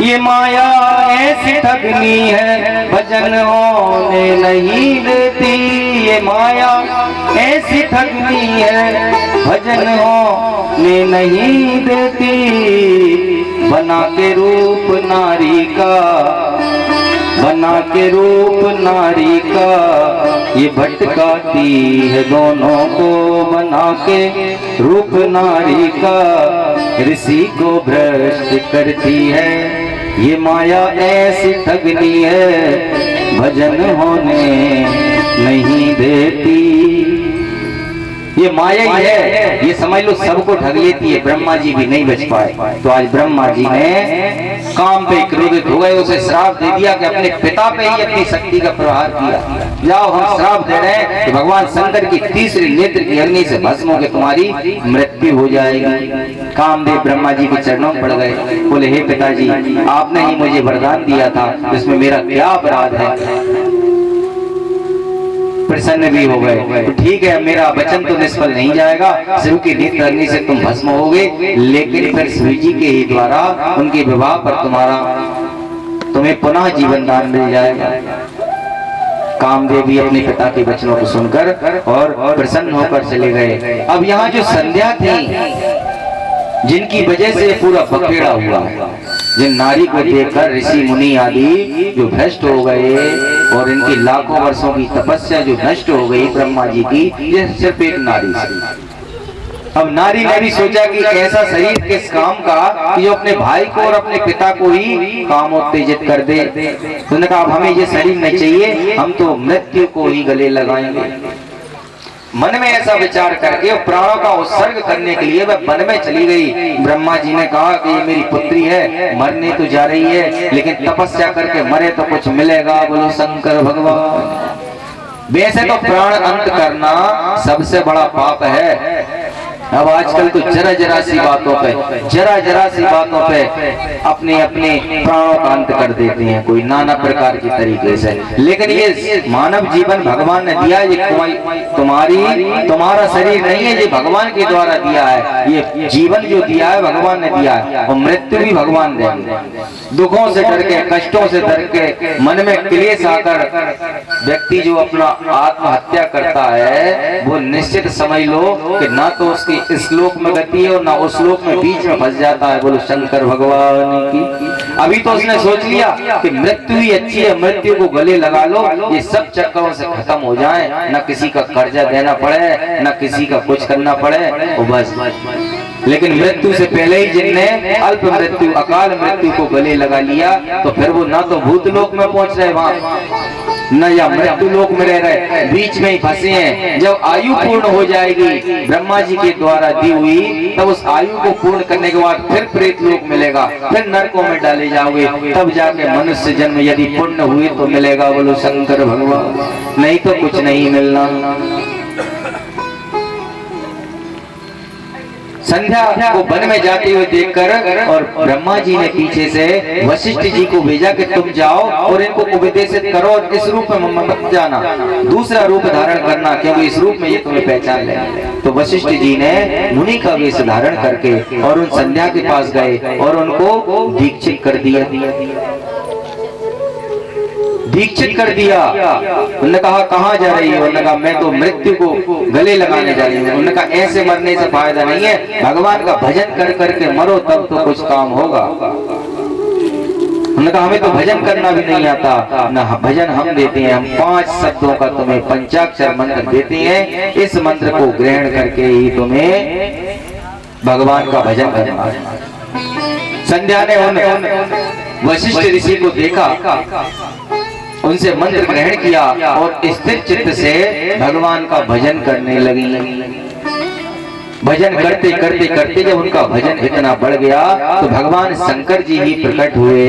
[SPEAKER 3] ये माया ऐसी ठगनी है, भजन होने नहीं देती। ये माया ऐसी ठगनी है, भजन होने नहीं देती। बना के रूप नारी का, बना के रूप नारी का, ये भटकाती है दोनों को। बना के रूप नारी का, ऋषि को भ्रष्ट करती है। ये माया ऐसी ठगनी है, भजन होने नहीं देती। ये माया ही है, ये समझ लो सबको ठग लेती है। ब्रह्मा जी भी नहीं बच पाए, तो आज ब्रह्मा जी ने काम पे क्रोधित हो गए, उसे श्राप दे दिया कि अपने पिता पे ही अपनी शक्ति का प्रहार किया। जाओ हम श्राप दे रहे हैं कि भगवान शंकर की तीसरी नेत्र की अग्नि से भस्म होकर तुम्हारी मृत्यु हो जाएगी। कामदेव ब्रह्मा जी के चरणों में पड़ गए, बोले हे पिताजी आपने ही मुझे वरदान दिया था, इसमें मेरा क्या अपराध है। प्रसन्न भी हो गए, तो ठीक है मेरा वचन तो निष्फल नहीं जाएगा, शिव की नेत्र अग्नि से तुम भस्म होगे, लेकिन फिर शिव जी के ही द्वारा उनके विवाह पर तुम्हें पुनः जीवन दान मिल जाएगा। कामदेव भी अपने पिता के वचनों को सुनकर और प्रसन्न होकर चले गए। अब यहाँ जो संध्या थी, जिनकी वजह से पूरा बखेड़ा हुआ, जिन नारी को देखकर ऋषि मुनि आदि जो भ्रष्ट हो गए और इनकी लाखों वर्षों की तपस्या जो नष्ट हो गई ब्रह्मा जी की, ये सिर्फ एक नारी से। अब नारी ने भी सोचा कि ऐसा शरीर किस काम का कि जो अपने भाई को और अपने पिता को ही काम उत्तेजित कर दे। उन्होंने कहा अब हमें ये शरीर नहीं चाहिए, हम तो मृत्यु को ही गले लगाएंगे। मन में ऐसा विचार करके प्राणों का उत्सर्ग करने के लिए वह वन में चली गई। ब्रह्मा जी ने कहा कि ये मेरी पुत्री है, मरने तो जा रही है, लेकिन तपस्या करके मरे तो कुछ मिलेगा। बोलो शंकर भगवान। वैसे तो प्राण अंत करना सबसे बड़ा पाप है। अब आजकल तो जरा जरा सी बातों पे अपने प्राणों का अंत कर देते हैं, कोई नाना प्रकार की तरीके से। लेकिन ये मानव जीवन भगवान ने दिया, ये तुम्हारा शरीर नहीं है, ये भगवान के द्वारा दिया है। ये जीवन जो दिया है भगवान ने दिया है, और मृत्यु भी भगवान देंगे। दुखों से डर के, कष्टों से डर के, मन में क्लेश आकर व्यक्ति जो अपना आत्महत्या करता है, वो निश्चित समझ लो कि ना तो उसकी इस लोक में गति है और ना उस लोक में बीच में फंस जाता है। बोलो शंकर भगवान की। अभी तो उसने सोच लिया कि मृत्यु ही अच्छी है, मृत्यु को गले लगा लो, ये सब चक्करों से खत्म हो जाए, ना किसी का कर्जा देना पड़े, ना किसी का कुछ करना पड़े, वो बस। लेकिन मृत्यु से पहले ही जिनने अल्प मृत्यु, अकाल मृत्यु को गले लगा लिया, तो फिर वो ना तो भूतलोक में पहुंच रहे वहां, न या मृत्यु लोक में रह रहे, बीच में ही फंसे हैं। जब आयु पूर्ण हो जाएगी ब्रह्मा जी के द्वारा दी हुई, तब उस आयु को पूर्ण करने के बाद फिर प्रेत लोक मिलेगा, फिर नरकों में डाले जाओगे, तब जाके मनुष्य जन्म यदि पुण्य हुए तो मिलेगा। बोलो शंकर भगवान, नहीं तो कुछ नहीं मिलना। संध्या को वन में जाते हुए देखकर और ब्रह्मा जी ने पीछे से वशिष्ठ जी को भेजा कि तुम जाओ और इनको उपदेशित करो, और इस रूप में मत जाना, दूसरा रूप धारण करना, क्योंकि इस रूप में ये तुम्हें पहचान ले। तो वशिष्ठ जी ने मुनि का वेश धारण करके और उन संध्या के पास गए और उनको दीक्षित कर दिया। दीक्षित कर दिया। उन्होंने कहा कहाँ जा रही है? उन्होंने कहा मैं तो मृत्यु को गले लगाने जा रही हूँ। उन्होंने कहा ऐसे मरने से फायदा नहीं है, भगवान का भजन कर करके मरो, तब तो कुछ काम होगा। उन्होंने कहा हमें तो भजन करना भी नहीं आता ना, भजन हम देते हैं, हम 5 शब्दों का तुम्हें पंचाक्षर मंत्र देते हैं, इस मंत्र को ग्रहण करके ही तुम्हें भगवान का भजन करना है। संध्या ने उन वशिष्ठ ऋषि को देखा, उनसे मंत्र ग्रहण किया और स्थिर चित्त से भगवान का भजन करने लगी। भजन करते करते करते जब उनका भजन इतना बढ़ गया तो भगवान शंकर जी ही प्रकट हुए।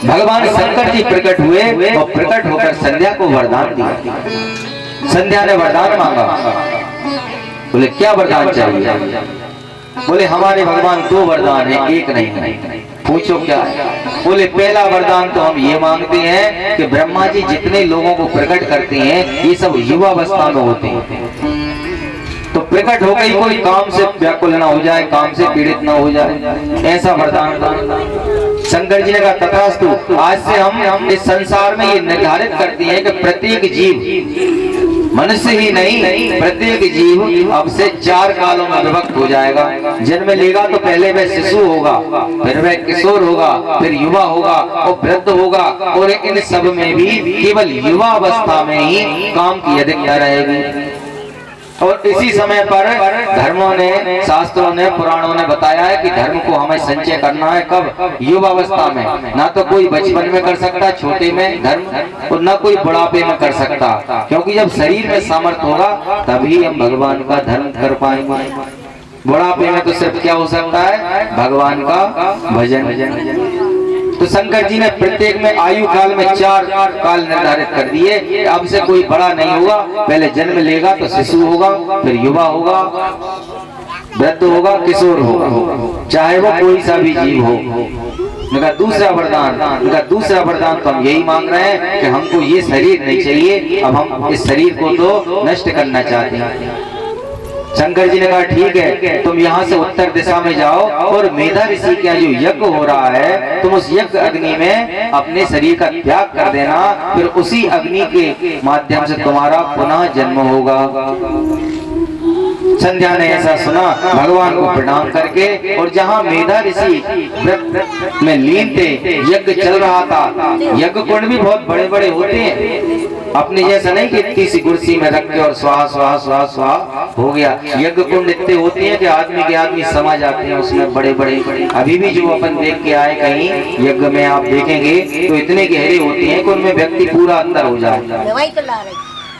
[SPEAKER 3] भगवान शंकर जी प्रकट हुए और प्रकट होकर संध्या को वरदान दिया। संध्या ने वरदान मांगा। बोले क्या वरदान चाहिए? बोले हमारे भगवान 2 वरदान है, एक नहीं है। पूछो क्या है? बोले पहला वरदान तो हम ये मांगते हैं कि ब्रह्मा जी जितने लोगों को प्रकट करते हैं ये सब युवावस्था में होते हैं, तो प्रकट हो गई कोई काम से व्याकुल ना हो जाए, काम से पीड़ित ना हो जाए, ऐसा वरदान। शंकर जी ने कहा तथास्तु। आज से हम इस संसार में ये निर्धारित करते हैं कि प्रत्येक जीव, मनुष्य ही नहीं प्रत्येक जीव अब से 4 कालों में विभक्त हो जाएगा। जन्म लेगा तो पहले वह शिशु होगा, फिर वह किशोर होगा, फिर युवा होगा और वृद्ध होगा, और इन सब में भी केवल युवा अवस्था में ही काम की अधिकता रहेगी। और इसी समय पर धर्मों ने, शास्त्रों ने, पुराणों ने बताया है कि धर्म को हमें संचय करना है कब? युवावस्था में। ना तो कोई बचपन में कर सकता छोटे में धर्म, और ना कोई बुढ़ापे में कर सकता, क्योंकि जब शरीर में सामर्थ्य होगा तभी हम भगवान का धर्म कर पाएंगे। बुढ़ापे में तो सिर्फ क्या हो सकता है? भगवान का भजन। तो शंकर जी ने प्रत्येक में आयु काल में 4 काल निर्धारित कर दिए। अब से कोई बड़ा नहीं होगा, पहले जन्म लेगा तो शिशु होगा, फिर युवा होगा, वृद्ध होगा, किशोर होगा, चाहे वो कोई सा भी जीव हो। उनका दूसरा वरदान तो हम यही मांग रहे हैं कि हमको ये शरीर नहीं चाहिए, अब हम इस शरीर को तो नष्ट करना चाहते हैं। शंकर जी ने कहा ठीक है, तुम यहाँ से उत्तर दिशा में जाओ और मेधा ऋषि के यहाँ जो यज्ञ हो रहा है तुम उस यज्ञ अग्नि में अपने शरीर का त्याग कर देना, फिर उसी अग्नि के माध्यम से तुम्हारा पुनः जन्म होगा। संध्या ने ऐसा सुना, भगवान को प्रणाम करके, और जहाँ मेधा ऋषि व्रत में लीन थे, यज्ञ चल रहा था। यज्ञ कुंड भी बहुत बड़े बड़े होते हैं, अपने जैसा नहीं कि इतनी सी कुर्सी में रख के और स्वाहा स्वाहा स्वाहा स्वाहा हो गया। यज्ञ कुंड इतने होते हैं कि आदमी समा जाते हैं उसमें, बड़े बड़े। अभी भी जो अपन देख के आए कहीं यज्ञ में आप देखेंगे तो इतने गहरे होते हैं कि उनमें व्यक्ति पूरा अंदर हो जाए,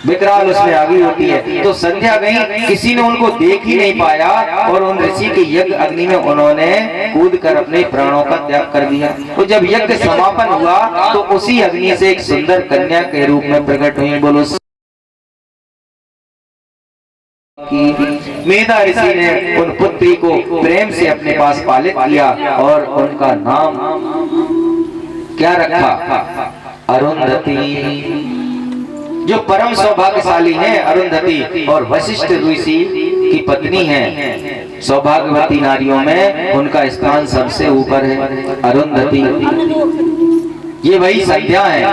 [SPEAKER 3] विकराल उसमें आगी होती है। तो संध्या गई, किसी ने उनको देख ही नहीं पाया और उन ऋषि के यज्ञ अग्नि में उन्होंने कूद कर अपने प्राणों का त्याग कर दिया। तो जब यज्ञ समापन हुआ तो उसी अग्नि से एक सुंदर कन्या के रूप में प्रकट हुई। बोलो मेधा ऋषि ने उन पुत्री को प्रेम से अपने पास पालित किया और उनका नाम क्या रखा? अरुंधति। जो परम सौभाग्यशाली है अरुंधति और वशिष्ठ ऋषि की पत्नी है, सौभाग्यवती नारियों में उनका स्थान सबसे ऊपर है अरुंधति। ये वही संध्या है।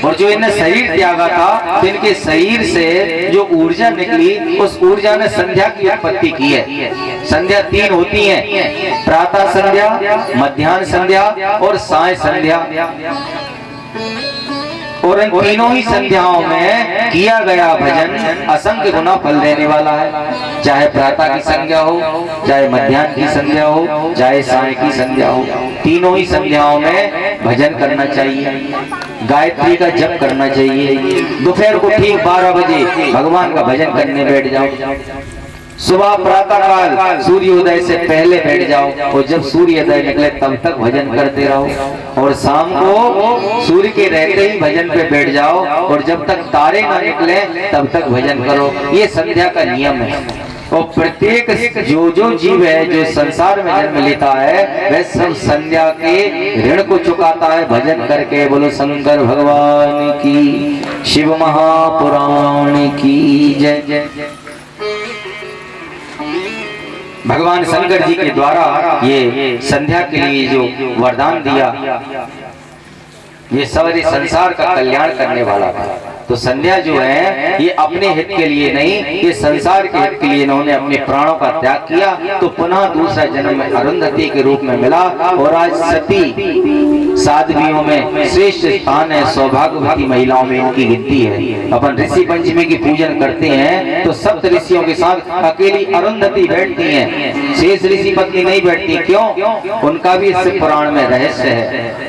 [SPEAKER 3] और जो इन्हें शरीर त्यागा था तो इनके शरीर से जो ऊर्जा निकली उस ऊर्जा ने संध्या की उत्पत्ति की है। संध्या 3 होती हैं, प्रातः संध्या, मध्याह्न संध्या और साय संध्या। और इन तीनों ही संध्याओं में किया गया भजन असंख्य गुना फल देने वाला है। चाहे प्रातः की संध्या हो, चाहे मध्याह्न की संध्या हो, चाहे साय की संध्या हो, तीनों ही संध्याओं में भजन करना चाहिए, गायत्री का जप करना चाहिए। दोपहर को ठीक 12 बजे भगवान का भजन करने बैठ जाओ। सुबह प्रातः काल सूर्योदय से पहले बैठ जाओ और जब सूर्योदय निकले तब तक भजन करते रहो। और शाम को सूर्य के रहते ही भजन पे बैठ जाओ और जब तक तारे ना निकले तब तक भजन करो। ये संध्या का नियम है। और प्रत्येक जो जीव है जो संसार में जन्म लेता है वह सब संध्या के ऋण को चुकाता है भजन करके। बोलो शंकर भगवान की, शिव महापुराण की जय जय जय। भगवान शंकर जी के द्वारा ये संध्या के लिए जो वरदान दिया ये सारे संसार का कल्याण करने वाला था। तो संध्या जो है ये अपने हित के लिए नहीं, ये संसार के हित के लिए इन्होंने अपने प्राणों का त्याग किया। तो पुनः दूसरा जन्म में अरुंधति के रूप में मिला और आज सती साध्वियों में श्रेष्ठ स्थान है, सौभाग्यवती महिलाओं में इनकी गिनती है। अपन ऋषि पंचमी की पूजन करते हैं तो सप्त ऋषियों के साथ अकेली अरुंधति बैठती हैं, शेष ऋषि पत्नी नहीं बैठती। क्यों? उनका भी इस पुराण में रहस्य है।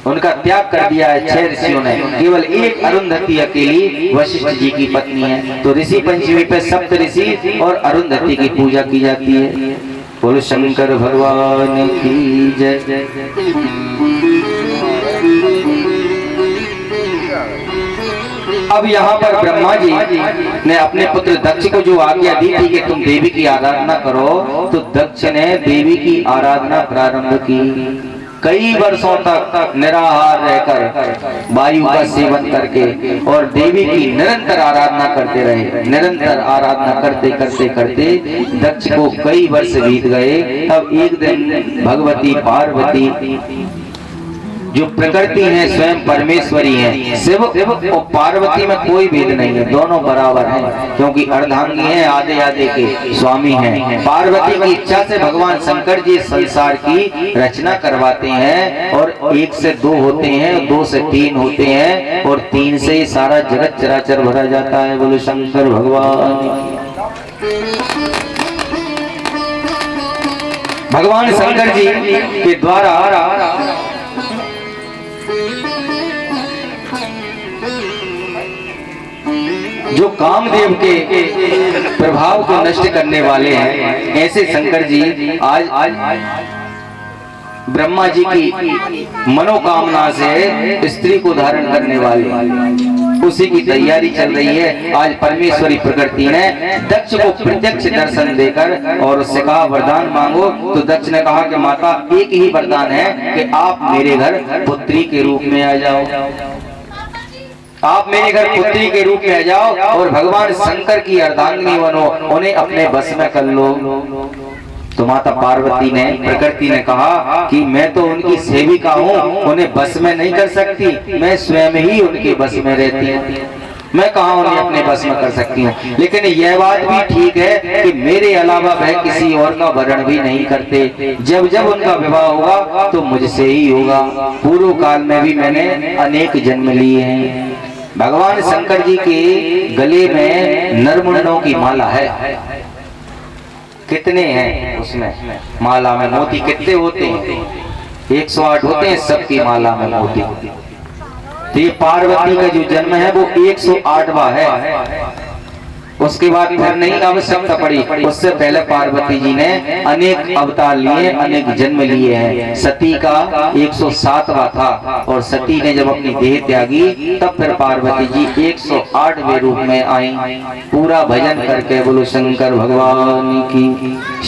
[SPEAKER 3] उनका त्याग कर दिया है 6 ऋषियों ने, केवल एक अरुंधति अकेली वशिष्ठ जी की पत्नी है। तो ऋषि पंचमी पे सप्त ऋषि और अरुंधति की पूजा की जाती है। बोलो शंकर भगवान की जय। अब यहाँ पर ब्रह्मा जी ने अपने पुत्र दक्ष को जो आज्ञा दी थी कि तुम देवी की आराधना करो, तो दक्ष ने देवी की आराधना प्रारंभ की। कई वर्षों तक निराहार रहकर वायु का सेवन करके और देवी की निरंतर आराधना करते रहे। निरंतर आराधना करते करते करते दक्ष को कई वर्ष बीत गए। तब एक दिन भगवती पार्वती जो प्रकृति है स्वयं परमेश्वरी है, शिव और पार्वती में कोई भेद नहीं है, दोनों बराबर हैं, क्योंकि अर्धांगी हैं, आधे आधे के स्वामी हैं। पार्वती की इच्छा से भगवान शंकर जी संसार की रचना करवाते हैं और 1 से 2 होते हैं, 2 से 3 होते हैं और 3 से ही सारा जगत चराचर भरा जाता है। बोलो शंकर भगवान। भगवान शंकर जी के द्वारा जो कामदेव के प्रभाव को नष्ट करने वाले हैं, ऐसे शंकर जी आज ब्रह्मा जी की मनोकामना से स्त्री को धारण करने वाले, उसी की तैयारी चल रही है। आज परमेश्वरी प्रकृति ने दक्ष को प्रत्यक्ष दर्शन देकर और उससे कहा वरदान मांगो। तो दक्ष ने कहा कि माता एक ही वरदान है कि आप मेरे घर पुत्री के रूप में आ जाओ, आप मेरे घर पुत्री के रूप में आ जाओ और भगवान शंकर की अर्धांगिनी बनो, उन्हें अपने बस में कर लो। तो माता पार्वती ने प्रकृति ने कहा कि मैं तो उनकी सेविका हूँ, उन्हें बस में नहीं कर सकती, मैं स्वयं ही उनके बस में रहती हूँ, मैं कहाँ उन्हें अपने बस में कर सकती हूँ। लेकिन यह बात भी ठीक है कि मेरे अलावा वह किसी और का वरण भी नहीं करते। जब जब उनका विवाह होगा तो मुझसे ही होगा। पूर्व काल में भी मैंने अनेक जन्म लिए हैं। भगवान शंकर जी के गले में नरमुंडों की माला है। कितने हैं उसमें माला में मोती? कितने होते हैं? 108 होते हैं सबकी माला में मोती। तो ये पार्वती का जो जन्म है वो 108वां है। उसके बाद फिर नहीं आवश्यकता पड़ी, उससे पहले पार्वती जी ने अनेक अवतार लिए, अनेक जन्म लिए हैं। सती का 107वां था और सती ने जब अपनी देह त्यागी तब फिर पार्वती जी 108वें रूप में आई। पूरा भजन करके बोलो शंकर भगवान की।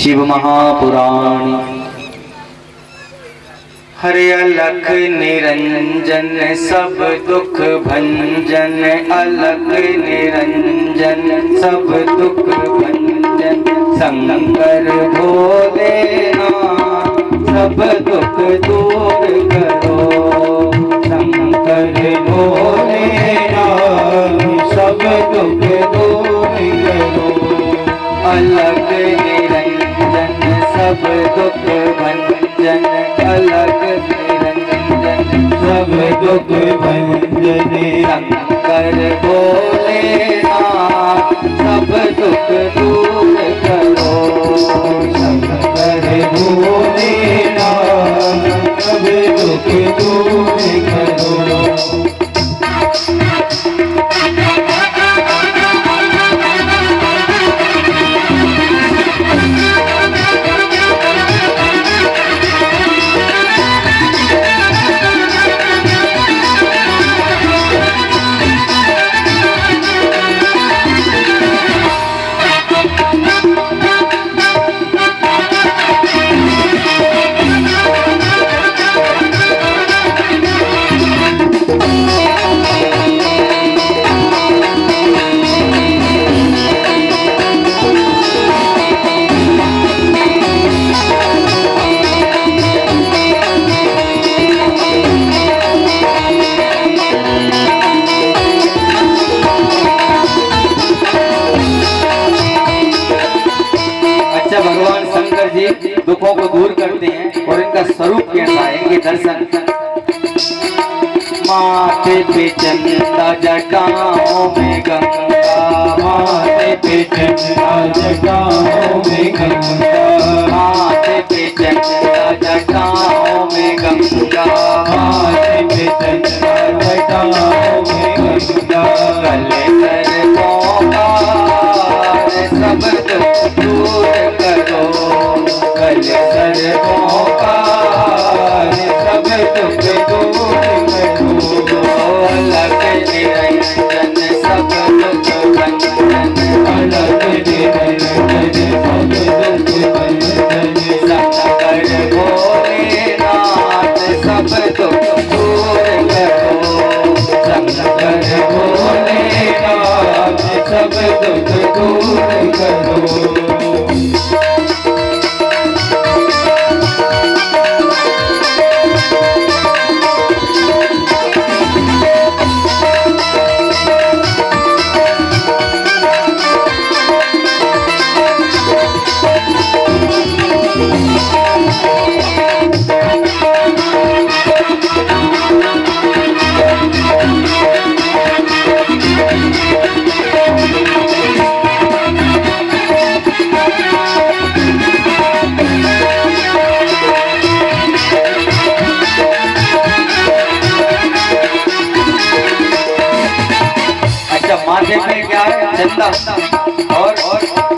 [SPEAKER 3] शिव महापुराण। हरे अलख निरंजन सब दुख भंजन, अलख निरंजन सब दुख भंजन, शंकर भोलेनाथ सब दुख दूर करो, शंकर भोलेनाथ सब दुख दूर करो, अलख निरंजन सब दुख भंजन, अलग निरंजन सब दुख भंजन, शंकर भोलेनाथ सब दुख दूर करो, शंकर भोलेनाथ सब दुख दूर करो। के दर्शन। माथे पे चंदा जटाओं में गंगा,
[SPEAKER 1] माथे पे चंदा जटाओं में गंगा,
[SPEAKER 3] माथे पे चंदा जटाओं में गंगा,
[SPEAKER 1] माथे पे चंदा जटाओं में गंगा।
[SPEAKER 3] गले कर पोकार सब दुख दूर करो,
[SPEAKER 1] गले सर पोकार सब दुख दूर करो।
[SPEAKER 3] अलग निरंजन सब दुख भंजन,
[SPEAKER 1] अलग निरंजन सब दुख भंजन,
[SPEAKER 3] शंकर भोलेनाथ सब दुख दूर करो,
[SPEAKER 1] शंकर भोलेनाथ सब दुख दूर करो।
[SPEAKER 3] माथे पे क्या है चंदा और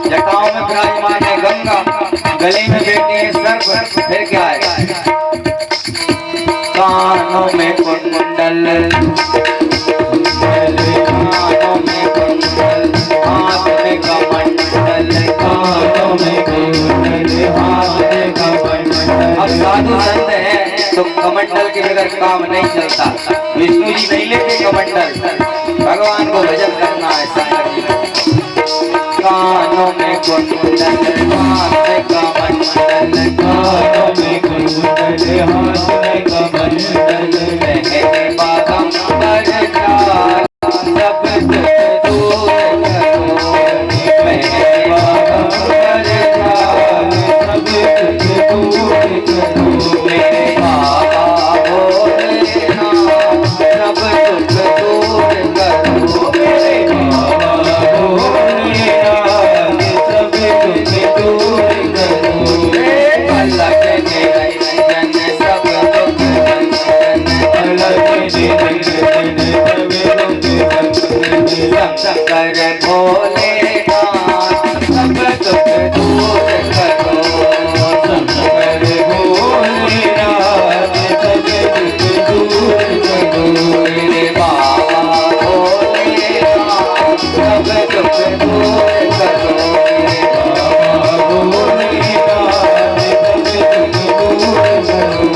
[SPEAKER 3] जटाओं में विराजमान है गंगा, गले में बैठी है सर्प, फिर क्या है कानों में कुंडल, कानों में कुंडल, हाथ में कमंडल,
[SPEAKER 1] कानों में कुंडल, हाथ में कमंडल।
[SPEAKER 3] अब साधु संत है तो कमंडल के बगैर काम नहीं चलता। विष्णु जी नहीं लेते कमंडल, भगवान को भजन करना है शंकर जी को। कानों में कुंडल, हाथ में कमंडल,
[SPEAKER 1] कानों में कुंडल, हाथ में कमंडल।
[SPEAKER 3] कहते बागंबर का सब दुख दूर करो, कहते बागंबर का
[SPEAKER 1] सब दुख दूर करो।
[SPEAKER 3] मेरे बाबा भोलेनाथ सब दुख दूर करो, मेरे
[SPEAKER 1] बाबा भोलेनाथ सब दुख दूर करो।
[SPEAKER 3] अलग निरंजन सब दुख भंजन,
[SPEAKER 1] अलग निरंजन सब दुख भंजन।
[SPEAKER 3] शंकर भोलेनाथ सब दुख दूर करो,
[SPEAKER 1] शंकर भोलेनाथ सब दुख दूर करो।
[SPEAKER 3] मेरे बाबा भोलेनाथ सब दुख दूर करो, मेरे
[SPEAKER 1] बाबा भोलेनाथ सब दुख दूर करो।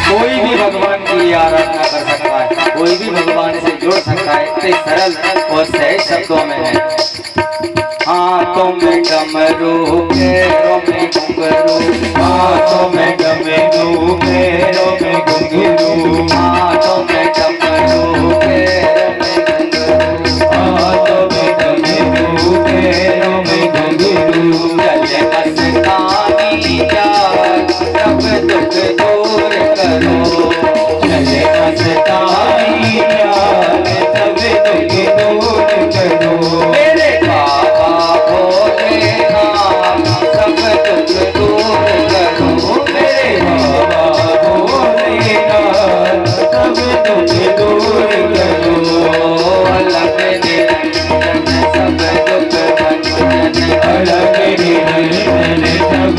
[SPEAKER 3] कोई भी भगवान की आराधना कर सकता है, कोई भी भगवान से जुड़ सकता है, इतने सरल और सहज शब्दों में है। हाथों में डमरू, पैरों में घुंघरू,
[SPEAKER 1] हाथों में डमरू, पैरों में घुंघरू।
[SPEAKER 3] हाथों में डमरू, पैरों में घुंघरू,
[SPEAKER 1] हाथों में डमरू, पैरों में घुंघरू।
[SPEAKER 3] चले मस्तानी जाल सब दुख दूर करो,
[SPEAKER 1] चले मस्तानी जाल सब दुख दूर करो।
[SPEAKER 3] मेरे बाबा भोलेनाथ सब दुख दूर करो, मेरे
[SPEAKER 1] बाबा भोलेनाथ सब दुख दूर करो।
[SPEAKER 3] अलग निरंजन सब दुख भंजन,
[SPEAKER 1] अलग निरंजन सब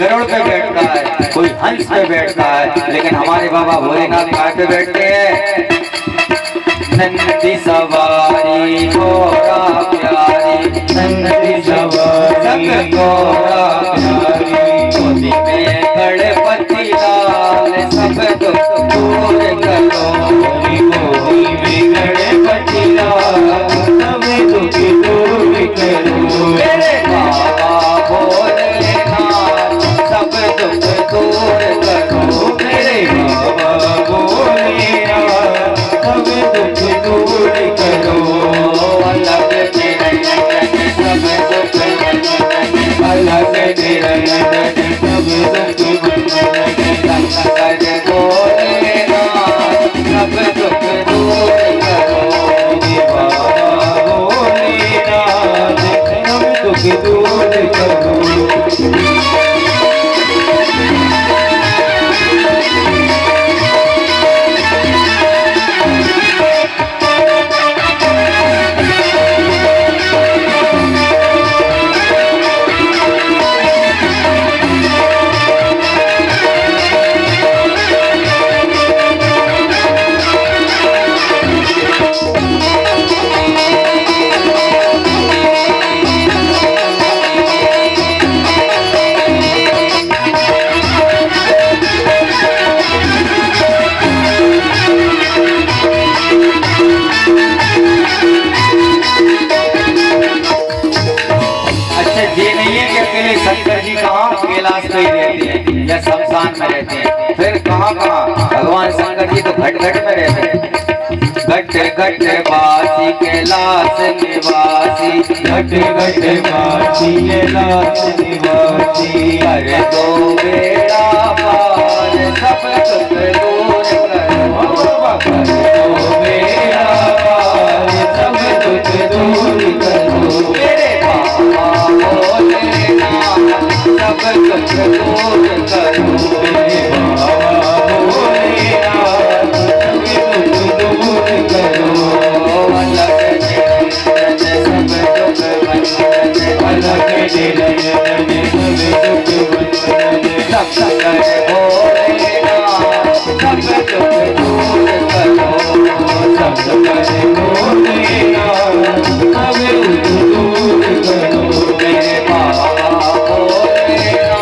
[SPEAKER 3] गरुड़ पे बैठता है, कोई हंस पे बैठता है, लेकिन हमारे बाबा भोलेनाथ काय पे बैठते हैं? नंदी सवारी घोड़ा प्यारी, नंदी सवारी घोड़ा प्यारी, गोदी में गणपति लाल सब दुख दूर करो,
[SPEAKER 1] गोदी में गणपति लाल सब दुख दूर करो।
[SPEAKER 3] मेरे बाबा भोलेनाथ सब दुख दूर करो,
[SPEAKER 1] मेरे बाबा भोलेनाथ सब दुख दूर करो।
[SPEAKER 3] अलग निरंजन सब दुख
[SPEAKER 1] अलग निरंजन सब दुख
[SPEAKER 3] शंकर भोलेनाथ सब दुख दूर करो,
[SPEAKER 1] बाबा भोलेनाथ सब दुख दूर करो।
[SPEAKER 3] शंकर जी कहाँ? कैलाश में ही रहते हैं या शमशान में रहते हैं। फिर कहाँ कहाँ? भगवान शंकर जी तो घट घट में रहते हैं। घट घट वासी कैलाश निवासी,
[SPEAKER 1] घट घट वासी कैलाश निवासी,
[SPEAKER 3] कर दो बेड़ा पार सब दुख दूर करो,
[SPEAKER 1] कर दो मेरा पार सब दुख दूर करो।
[SPEAKER 3] मेरे बाबा भोलेनाथ सब दुख दूर करो,
[SPEAKER 1] मेरे बाबा भोलेनाथ सब दुख दूर करो।
[SPEAKER 3] अलग निरंजन सब दुख भंजन,
[SPEAKER 1] अलग निरंजन सब दुख भंजन,
[SPEAKER 3] शंकर भोलेनाथ सब दुख दूर करो,
[SPEAKER 1] शंकर भोलेनाथ सब दुख दूर करो।
[SPEAKER 3] मेरे बाबा भोलेनाथ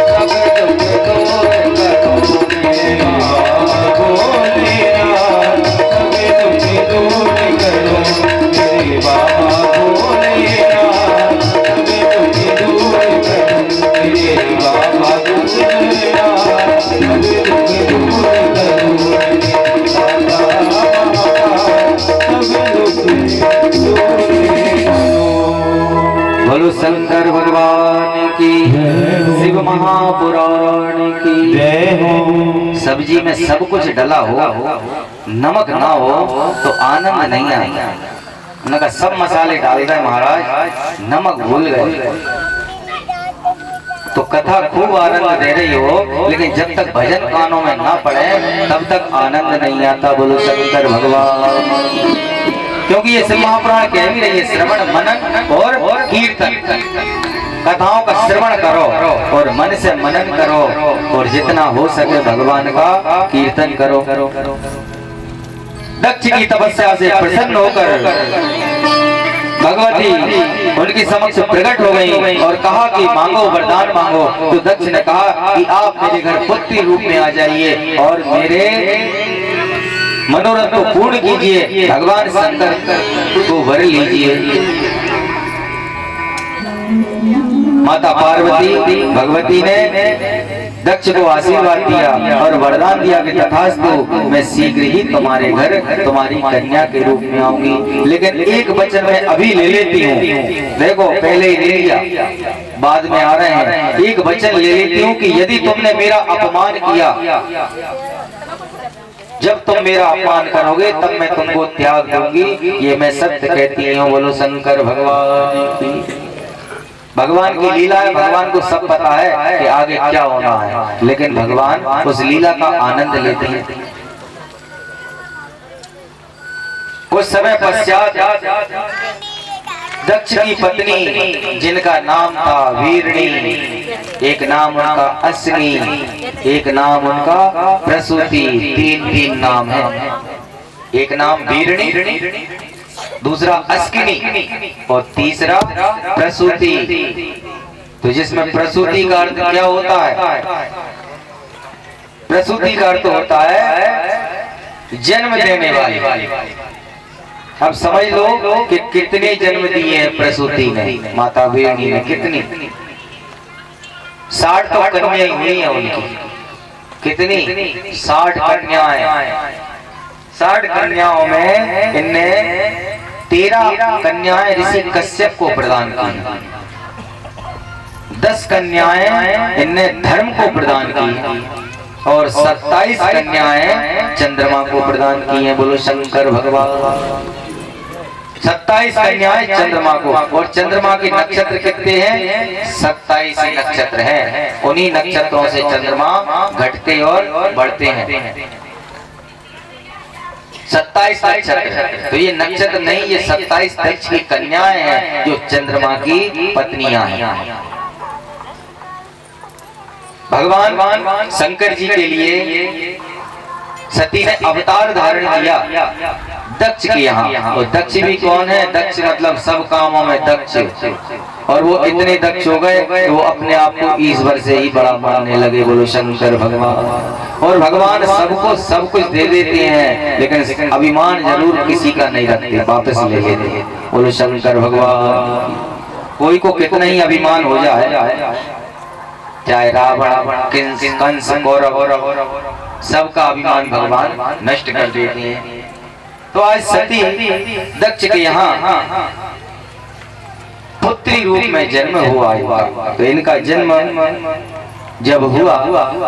[SPEAKER 3] सब दुख दूर करो,
[SPEAKER 1] मेरे बाबा भोलेनाथ सब दुख दूर करो। मेरे बाबा भोलेनाथ सब दुख दूर करो। मेरे बाबा भोलेनाथ सब दुख दूर करो। सब दुख दूर करो।
[SPEAKER 3] बोलो शंकर भगवान की, शिव महापुराण की
[SPEAKER 1] जय हो।
[SPEAKER 3] सब्जी में सब कुछ डला हो, नमक ना हो तो आनंद नहीं आएगा। उन्होंने सब मसाले डाल गए महाराज, नमक भूल गए तो कथा खूब आनंद दे रही हो, लेकिन जब तक भजन कानों में ना पड़े तब तक आनंद नहीं आता। बोलो शंकर भगवान। क्योंकि ये शिव महापुराण कह भी रही है, श्रवण मनन और कीर्तन। कथाओं का श्रवण करो और मन से मनन करो, और जितना हो सके भगवान का कीर्तन करो। दक्ष की तपस्या से प्रसन्न होकर भगवती उनकी समक्ष प्रकट हो गई और कहा कि मांगो, वरदान मांगो। तो दक्ष ने कहा कि आप मेरे घर पुत्री रूप में आ जाइए और मेरे मनोरथ को पूर्ण कीजिए, भगवान शंकर को वर लीजिए। माता पार्वती भगवती ने दक्ष को आशीर्वाद दिया और वरदान दिया कि तथास्तु, मैं शीघ्र ही तुम्हारे घर तुम्हारी कन्या के रूप में आऊंगी। लेकिन एक वचन मैं अभी ले लेती हूँ, देखो पहले ही ले लिया, बाद में आ रहे हैं। एक वचन ले लेती हूँ कि यदि तुमने मेरा अपमान किया, जब तुम मेरा अपमान करोगे तब मैं तुमको त्याग दूंगी। ये मैं सत्य कहती हूँ। बोलो शंकर भगवान की। भगवान की लीला है, भगवान को सब पता है कि आगे क्या होना है, लेकिन भगवान उस लीला का आनंद लेते हैं। कुछ समय पश्चात दक्ष की पत्नी जिनका नाम था वीरणी, एक नाम उनका अश्विनी, एक नाम उनका प्रसूति, तीन नाम है। एक नाम वीरणी, दूसरा अश्विनी और तीसरा प्रसूति। तो जिसमें प्रसूति का अर्थ क्या होता है? प्रसूति का अर्थ होता है जन्म देने वाली। अब समझ लो कि कितने जन्म दिए हैं प्रसूति ने, माता वीरणी ने कितनी, 60 तो कन्याएं हुई हैं उनकी। कितनी? 60 कन्याएं। 60 कन्याओं में इनने 13 कन्याएं ऋषि कश्यप को प्रदान की, 10 कन्याएं इनने धर्म को प्रदान की और 27 कन्याएं चंद्रमा को प्रदान की हैं। बोलो शंकर भगवान। 27 कन्याएं चंद्रमा को, और चंद्रमा के नक्षत्र कितने हैं? 27 नक्षत्र हैं। उन्हीं नक्षत्रों से चंद्रमा घटते और बढ़ते हैं। 27 नक्षत्र। तो ये नक्षत्र नहीं, ये 27 दक्ष की कन्याएं हैं जो चंद्रमा की पत्नियां हैं। भगवान शंकर जी के लिए सती ने अवतार धारण किया दक्ष के यहाँ। और दक्ष भी कौन है? दक्ष मतलब सब कामों में दक्ष। और वो इतने दक्ष हो गए तो वो अपने आप को ईश्वर से ही बड़ा मानने लगे। बोलो शंकर भगवान। और भगवान सबको सब कुछ दे देते हैं, लेकिन अभिमान जरूर किसी का नहीं रखते, वापस ले लेते हैं। बोलो शंकर भगवान। कोई को कितना ही अभिमान हो जाए, चाहे रावण, कंस, कौरव, सबका अभिमान भगवान नष्ट कर देते हैं। तो आज सती दक्ष के यहाँ पुत्री रूप में जन्म हुआ। तो इनका जन्म जब हुआ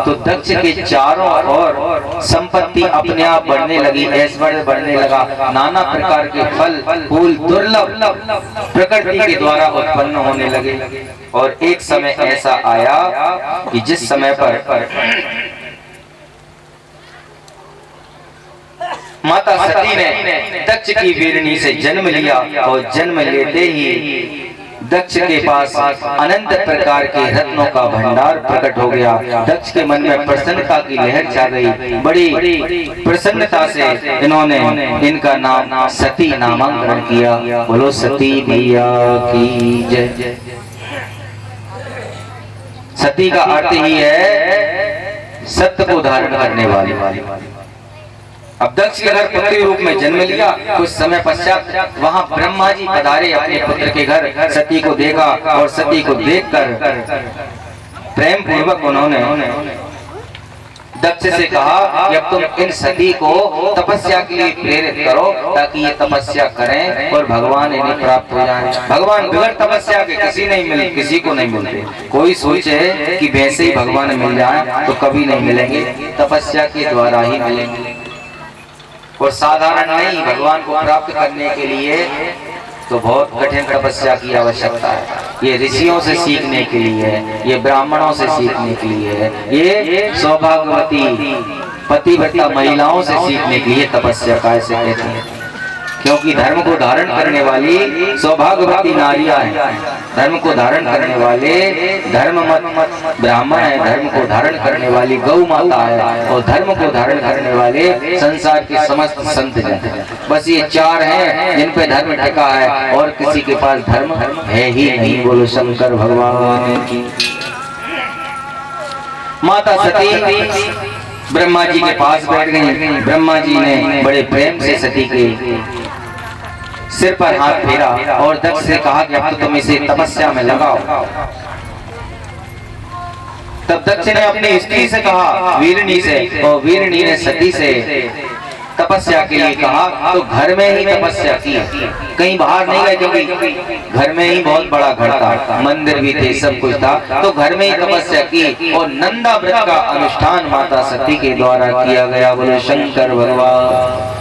[SPEAKER 3] तो दक्ष के चारों ओर संपत्ति अपने आप बढ़ने लगी, ऐश्वर्य बढ़ने लगा, नाना प्रकार के फल फूल दुर्लभ प्रकृति के द्वारा उत्पन्न होने लगे। और एक समय ऐसा आया कि जिस समय पर माता सती ने दक्ष की वीरणी से जन्म लिया, और जन्म लेते ही दक्ष के पास अनंत प्रकार के रत्नों का भंडार प्रकट हो गया। दक्ष के मन में प्रसन्नता की लहर छा गई। बड़ी प्रसन्नता से इन्होंने इनका नाम सती नामांकरण किया। बोलो सती मैया की जय। सती का अर्थ ही है सत्य को धारण करने वाली। अब दक्ष के घर पुत्री रूप में जन्म लिया। कुछ समय पश्चात वहां ब्रह्मा जी पधारे अपने पुत्र के घर। सती को देखा और सती को देखकर प्रेम पूर्वक उन्होंने दक्ष से कहा कि अब तुम इन सती को तपस्या के लिए प्रेरित करो, ताकि ये तपस्या करें और भगवान इन्हें प्राप्त हो जाए। भगवान बगैर तपस्या के किसी को नहीं मिलते। कोई सोचे कि वैसे ही भगवान मिल जाए तो कभी नहीं मिलेंगे, तपस्या के द्वारा ही मिलेंगे। और साधारण नहीं, भगवान को प्राप्त करने के लिए तो बहुत कठिन तपस्या की आवश्यकता है। ये ऋषियों से सीखने के लिए है, ये ब्राह्मणों से सीखने के लिए है, ये सौभाग्यवती पतिव्रता महिलाओं से सीखने के लिए तपस्या कैसे कहते हैं। क्योंकि धर्म को धारण करने वाली सौभाग्यवती नारियां हैं। धर्म को धारण करने वाले धर्म मत ब्राह्मण है, धर्म को धारण करने वाली गौ माता है, और धर्म को धारण करने वाले संसार के समस्त संत जन। बस ये 4 हैं जिन पे धर्म टिका है, और किसी के पास धर्म है ही नहीं। बोलो शंकर भगवान की। माता सती ब्रह्मा जी के पास बैठ गई। ब्रह्मा जी ने बड़े प्रेम से सती के सिर पर हाथ फेरा और दक्ष से कहा कि अब तो तुम इसे तपस्या में लगाओ। तब दक्ष ने अपनी स्त्री से कहा, वीरणी से, और वीरणी ने सती से तपस्या के लिए कहा। तो घर में ही तपस्या की, कहीं बाहर नहीं गए, क्योंकि घर में ही बहुत बड़ा घर था, मंदिर भी थे, सब कुछ था। तो घर में ही तपस्या की और नंदा व्रत का अनुष्ठान माता सती के द्वारा किया गया। बोले शंकर भगवान।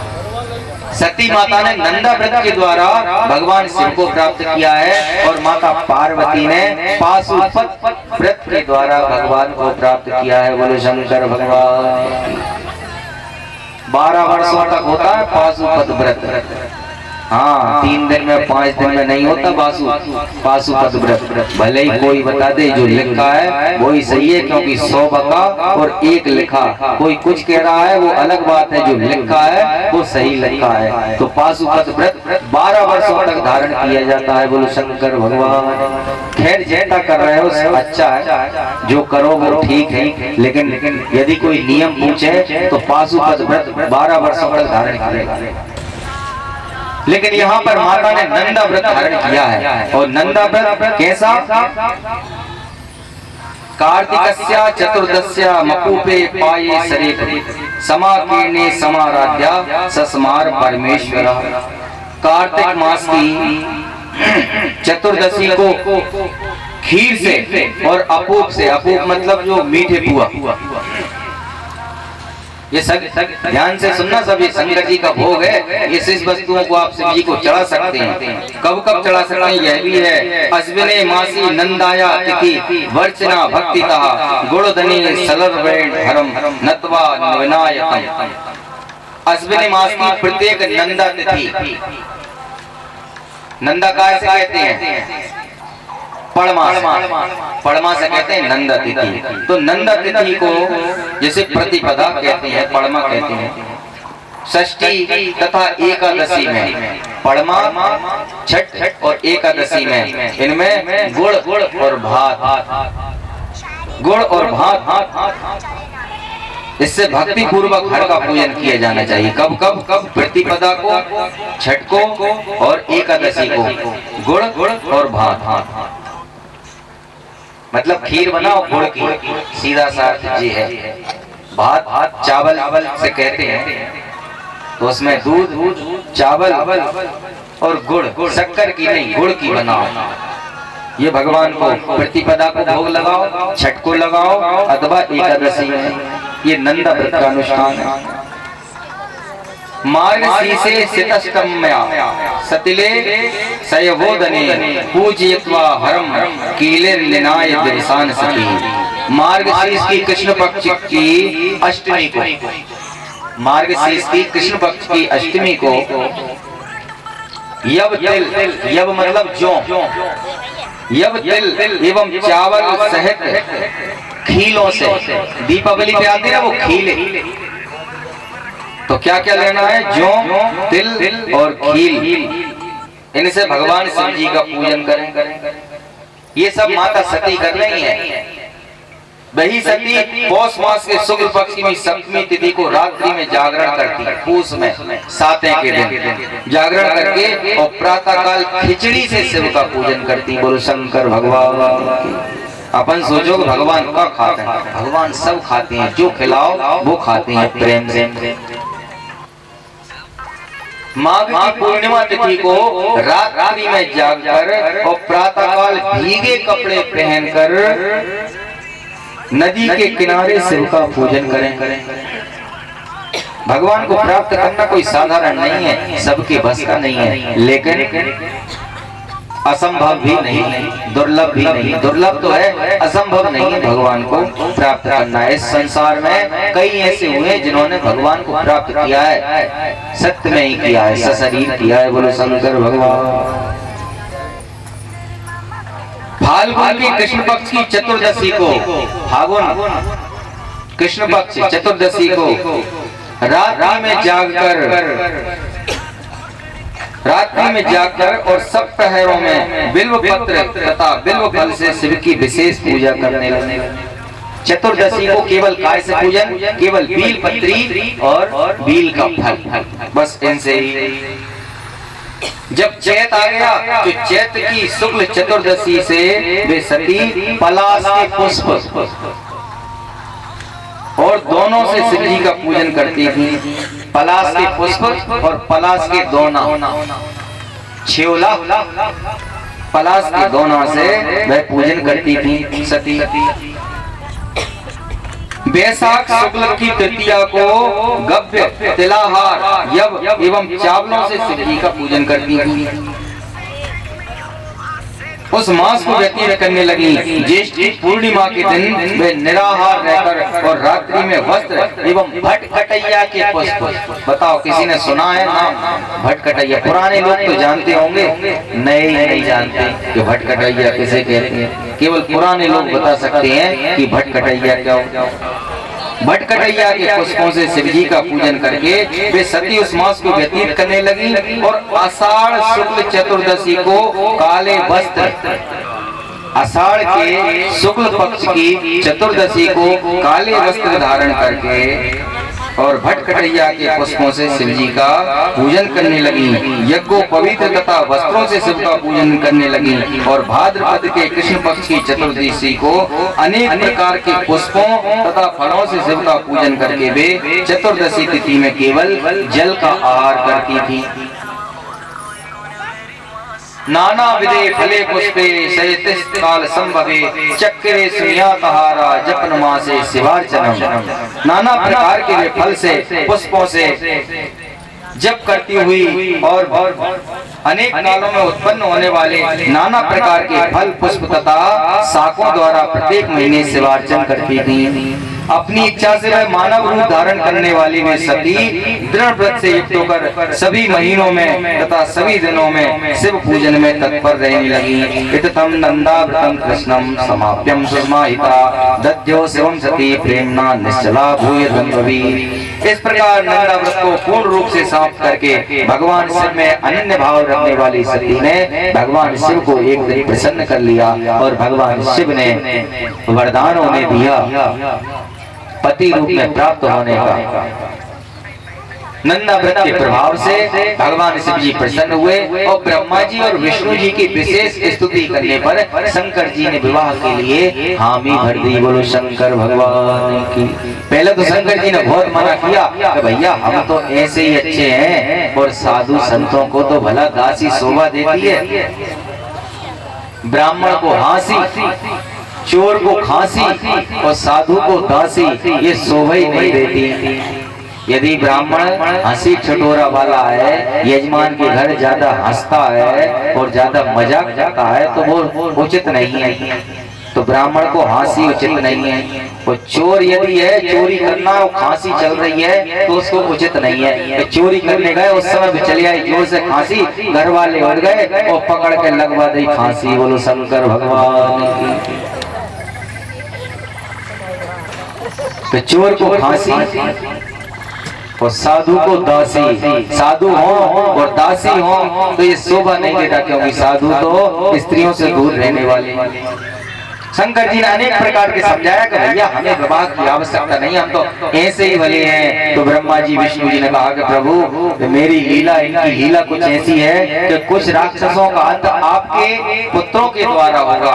[SPEAKER 3] सती माता ने नंदा व्रत के द्वारा भगवान शिव को प्राप्त किया है, और माता पार्वती ने पाशुपत व्रत के द्वारा भगवान को प्राप्त किया है। बोले शंकर भगवान। 12 वर्षों तक होता है पाशुपत व्रत। हाँ 3 दिन में 5 दिन में नहीं होता पाशुपत व्रत। भले ही कोई बता दे जो लिखा है वही सही है, क्योंकि 100 बका और 1 लिखा। कोई कुछ कह रहा है वो अलग बात है, जो लिखा है वो सही लिखा है। तो पाशुपत व्रत 12 वर्षों तक धारण किया जाता है। बोलो शंकर भगवान। खैर जितना कर रहे हो अच्छा है, जो करो वो ठीक है, लेकिन यदि कोई नियम पूछे तो पाशुपत व्रत 12 वर्षों तक धारण करेगा। लेकिन यहाँ पर माता ने नंदा व्रत धारण किया है। और नंदा व्रत कैसा? कार्तिकस्या चतुर्दश्या मकूपे पाये सरे समाकीर्णे समाराध्या सस्मार परमेश्वर। कार्तिक मास की चतुर्दशी को खीर से और अपूप से, अपूप मतलब जो मीठे पुआ, ये सब ध्यान से सुनना, सब ये शंकर जी का भोग है। ये शेष वस्तुओं को आप शिव जी को चढ़ा सकते हैं। कब कब चढ़ा सकते हैं यह भी है। अश्विने मासी नंदाया तिथि वर्चना भक्तिता गुणधनी सलर्वेण हरम नत्वा विनायकम। अश्विनी मास की प्रत्येक नंदा तिथि, नंदा काय से कहते हैं? पड़मा से कहते हैं नंदा तिथि। तो नंदा तिथि को जैसे प्रतिपदा कहते हैं, पड़मा कहते हैं। षष्ठी तथा एकादशी में पड़मा, छठ और एकादशी में इनमें गुड़ और भात, इससे भक्ति पूर्वक हर का पूजन किया जाना चाहिए। कब कब कब? प्रतिपदा को, छठ को और एकादशी को गुड़ और भात। मतलब खीर बनाओ गुड़ की, सीधा सा अर्थ ये है। भात चावल से कहते हैं, तो उसमें दूध, चावल और गुड़, शक्कर की नहीं गुड़ की बनाओ। ये भगवान को प्रतिपदा को भोग लगाओ, छठ को लगाओ अथवा एकादशी में। ये नंदा व्रत का अनुष्ठान है। मार्गशीर्षे सितष्टम्या सतिले सयवोदने पूजयित्वा हरम कीलिर्लिनाय दिवसान सती। मार्गशीर्ष की कृष्ण पक्ष की अष्टमी को, मार्गशीर्ष की कृष्ण पक्ष की अष्टमी को यव तिल, यव मतलब जौ, यव तिल एवं चावल सहित खीलों से, दीपावली पे आती है वो खीले, तो क्या क्या लेना है? जौ, तिल और खील। इनसे भगवान शिव जी का पूजन करें। ये सब माता सती कर रही है। वही सती पौष मास के शुक्ल पक्ष की सप्तमी तिथि को रात्रि में जागरण करती है। पूस में सातवें के दिन जागरण करके और प्रातः काल खिचड़ी से शिव का पूजन करती। बोलो शंकर भगवान। अपन सोचो भगवान का खाते हैं? भगवान सब खाते हैं, जो खिलाओ वो खाते हैं प्रेम से। माघ की पूर्णिमा तिथि को रात्रि में जागकर और प्रातःकाल भीगे कपड़े पहनकर नदी के किनारे शिव का पूजन करें। भगवान को प्राप्त करना कोई साधारण नहीं है, सबके बस का नहीं है, लेकिन असंभव भी नहीं है, दुर्लभ भी नहीं। दुर्लभ तो है, असंभव नहीं है भगवान को प्राप्त करना। इस संसार में कई ऐसे हुए जिन्होंने भगवान को प्राप्त किया है, सत्य में ही किया है, सशरीर किया है। बोलो शंकर भगवान। फाल्गुन की कृष्ण पक्ष की चतुर्दशी को, फाल्गुन कृष्ण पक्ष चतुर्दशी को रात्रि में जाकर और सब प्रहरों में बिल्व पत्र तथा बिल्व फल से शिव की विशेष पूजा करने लगे। चतुर्दशी को केवल काय से पूजन, केवल बील पत्री और बील का फल, बस इनसे ही। जब चैत आ गया तो चैत की शुक्ल चतुर्दशी से वे सती पलाश के पुष्प और दोनों से शिव जी का पूजन करती थी। पलाश के पुष्प और पलाश के दोना, छेवला पलाश के दोना से वह पूजन करती थी सती। बैसाख शुक्ल की तृतीया को गव्य, तिलाहार, यव एवं चावलों से शिव जी का पूजन करती थी। उस मास को व्यतीत करने लगी। ज्येष्ठ की पूर्णिमा के दिन वे निराहार रहकर और रात्रि में वस्त्र एवं भटकटैया के पुष्प। बताओ किसी ने सुना है नाम भटकटैया? पुराने लोग तो जानते होंगे, नए नहीं जानते कि भटकटैया किसे कहते हैं। केवल पुराने लोग बता सकते हैं कि भटकटैया क्या होता है। भटकटैया के पुष्पों से शिव जी का पूजन करके वे सती उस मास को व्यतीत करने लगी और आषाढ़ शुक्ल चतुर्दशी को काले वस्त्र, आषाढ़ के शुक्ल पक्ष की चतुर्दशी को काले वस्त्र धारण करके और भटकटैया के पुष्पों से शिव जी का पूजन करने लगी। यज्ञों पवित्र तथा वस्त्रों से शिव का पूजन करने लगी और भाद्रपद के कृष्ण पक्ष की चतुर्दशी को अनेक प्रकार के पुष्पों तथा फलों से शिव का पूजन करके वे चतुर्दशी तिथि में केवल जल का आहार करती थी। नाना विधे फले पुष्पे शयतिस् काल संभवे चक्रे सुनियातहारा जपन मासे शिवार्चनम। नाना प्रकार के वे फल से पुष्पों से जप करती हुई और अनेक कालों में उत्पन्न होने वाले नाना प्रकार के फल पुष्प तथा शाकों द्वारा प्रत्येक महीने शिवार्चन करती थी। अपनी इच्छा से वह मानव रूप धारण करने वाली वे सती दृढ़ व्रत से युक्त होकर सभी महीनों में तथा सभी दिनों में शिव पूजन में तत्पर रहने लगी। इतम नंदाव्रतम कृष्णम समाप्यम सुषमाहिता दध्यो शिवम सती प्रेमना निश्चला भूय द्वंद्वी। इस प्रकार नंदाव्रत को पूर्ण रूप से समाप्त करके भगवान शिव में अनन्य भाव रखने वाली सती ने भगवान शिव को एक दिन प्रसन्न कर लिया और भगवान शिव ने वरदान उन्हें दिया पति रूप में प्राप्त होने का। नंदा व्रत के प्रभाव से भगवान शिव जी प्रसन्न हुए और ब्रह्मा जी और विष्णु जी की विशेष स्तुति करने पर शंकर जी ने विवाह के लिए हामी भर दी। बोलो शंकर भगवान की। पहले तो शंकर जी ने बहुत मना किया कि भैया हम तो ऐसे ही अच्छे हैं और साधु संतों को तो भला दासी शोभा देती है, ब्राह्मण को हांसी, चोर को खांसी और साधु को दासी, ये शोभा ही नहीं देती। यदि ब्राह्मण हंसी ठिठोरा वाला है, यजमान के घर ज्यादा हंसता है और ज्यादा मजाक करता है तो वो उचित नहीं है। तो ब्राह्मण को हंसी उचित नहीं है। और चोर यदि है, चोरी करना और खांसी चल रही है तो उसको उचित नहीं है। तो चोरी करने गए उस समय भी चली आई जोर से खांसी, घर वाले उठ गए और पकड़ के लगवा दी फांसी। बोलो शंकर भगवान की। तो चोर को फांसी और साधु को दासी। साधु हो और दासी हो तो ये शोभा नहीं देता, क्योंकि साधु तो स्त्रियों से दूर रहने वाले। शंकर जी ने अनेक प्रकार के समझाया कि भैया हमें विवाह की आवश्यकता नहीं, हम तो ऐसे ही भले हैं। तो ब्रह्मा जी विष्णु जी ने कहा कि प्रभु मेरी लीला, इनकी लीला कुछ ऐसी है कि कुछ राक्षसों का अंत आपके पुत्रों के द्वारा होगा,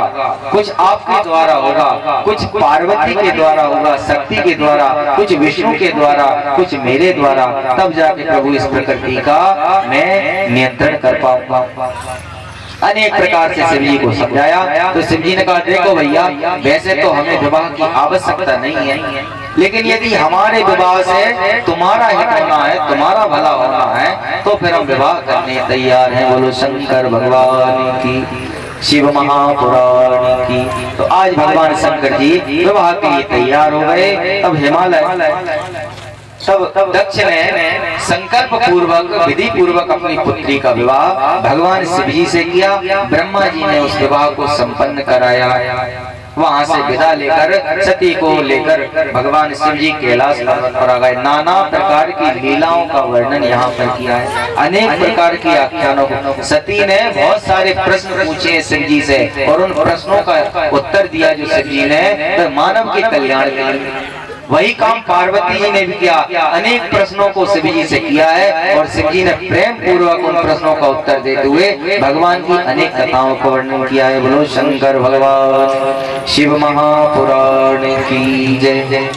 [SPEAKER 3] कुछ आपके द्वारा होगा, कुछ पार्वती के द्वारा होगा, शक्ति के द्वारा, कुछ विष्णु के द्वारा, कुछ मेरे द्वारा, तब जाके प्रभु इस प्रकृति का मैं नियंत्रण कर पाऊंगा। अनेक प्रकार से शिव जी को समझाया। तो शिव जी ने कहा देखो भैया वैसे तो हमें विवाह की आवश्यकता नहीं है, लेकिन यदि हमारे विवाह से तुम्हारा हित होना है, तुम्हारा भला होना है तो फिर हम विवाह करने तैयार हैं। बोलो शंकर भगवान की। शिव महापुराण की। तो आज भगवान शंकर जी विवाह के लिए तैयार हो गए। अब हिमालय तब दक्ष ने संकल्प पूर्वक विधि पूर्वक अपनी पुत्री का विवाह भगवान शिव जी से किया। ब्रह्मा जी ने उस विवाह को संपन्न कराया। वहां से विदा लेकर सती को लेकर भगवान शिव जी कैलाश पर्वत पर आ गए। नाना प्रकार की लीलाओं का वर्णन यहाँ पर किया है, अनेक प्रकार की आख्यानों को। सती ने बहुत सारे प्रश्न पूछे शिव जी से और उन प्रश्नों का उत्तर दिया जो शिव जी ने तो मानव के कल्याण के लिए। वही काम पार्वती जी ने भी किया, अनेक प्रश्नों को शिव जी से किया है और शिव जी ने प्रेम पूर्वक उन प्रश्नों का उत्तर देते हुए भगवान की अनेक कथाओं को वर्णन किया है। बोलो शंकर भगवान शिव महापुराण की जय।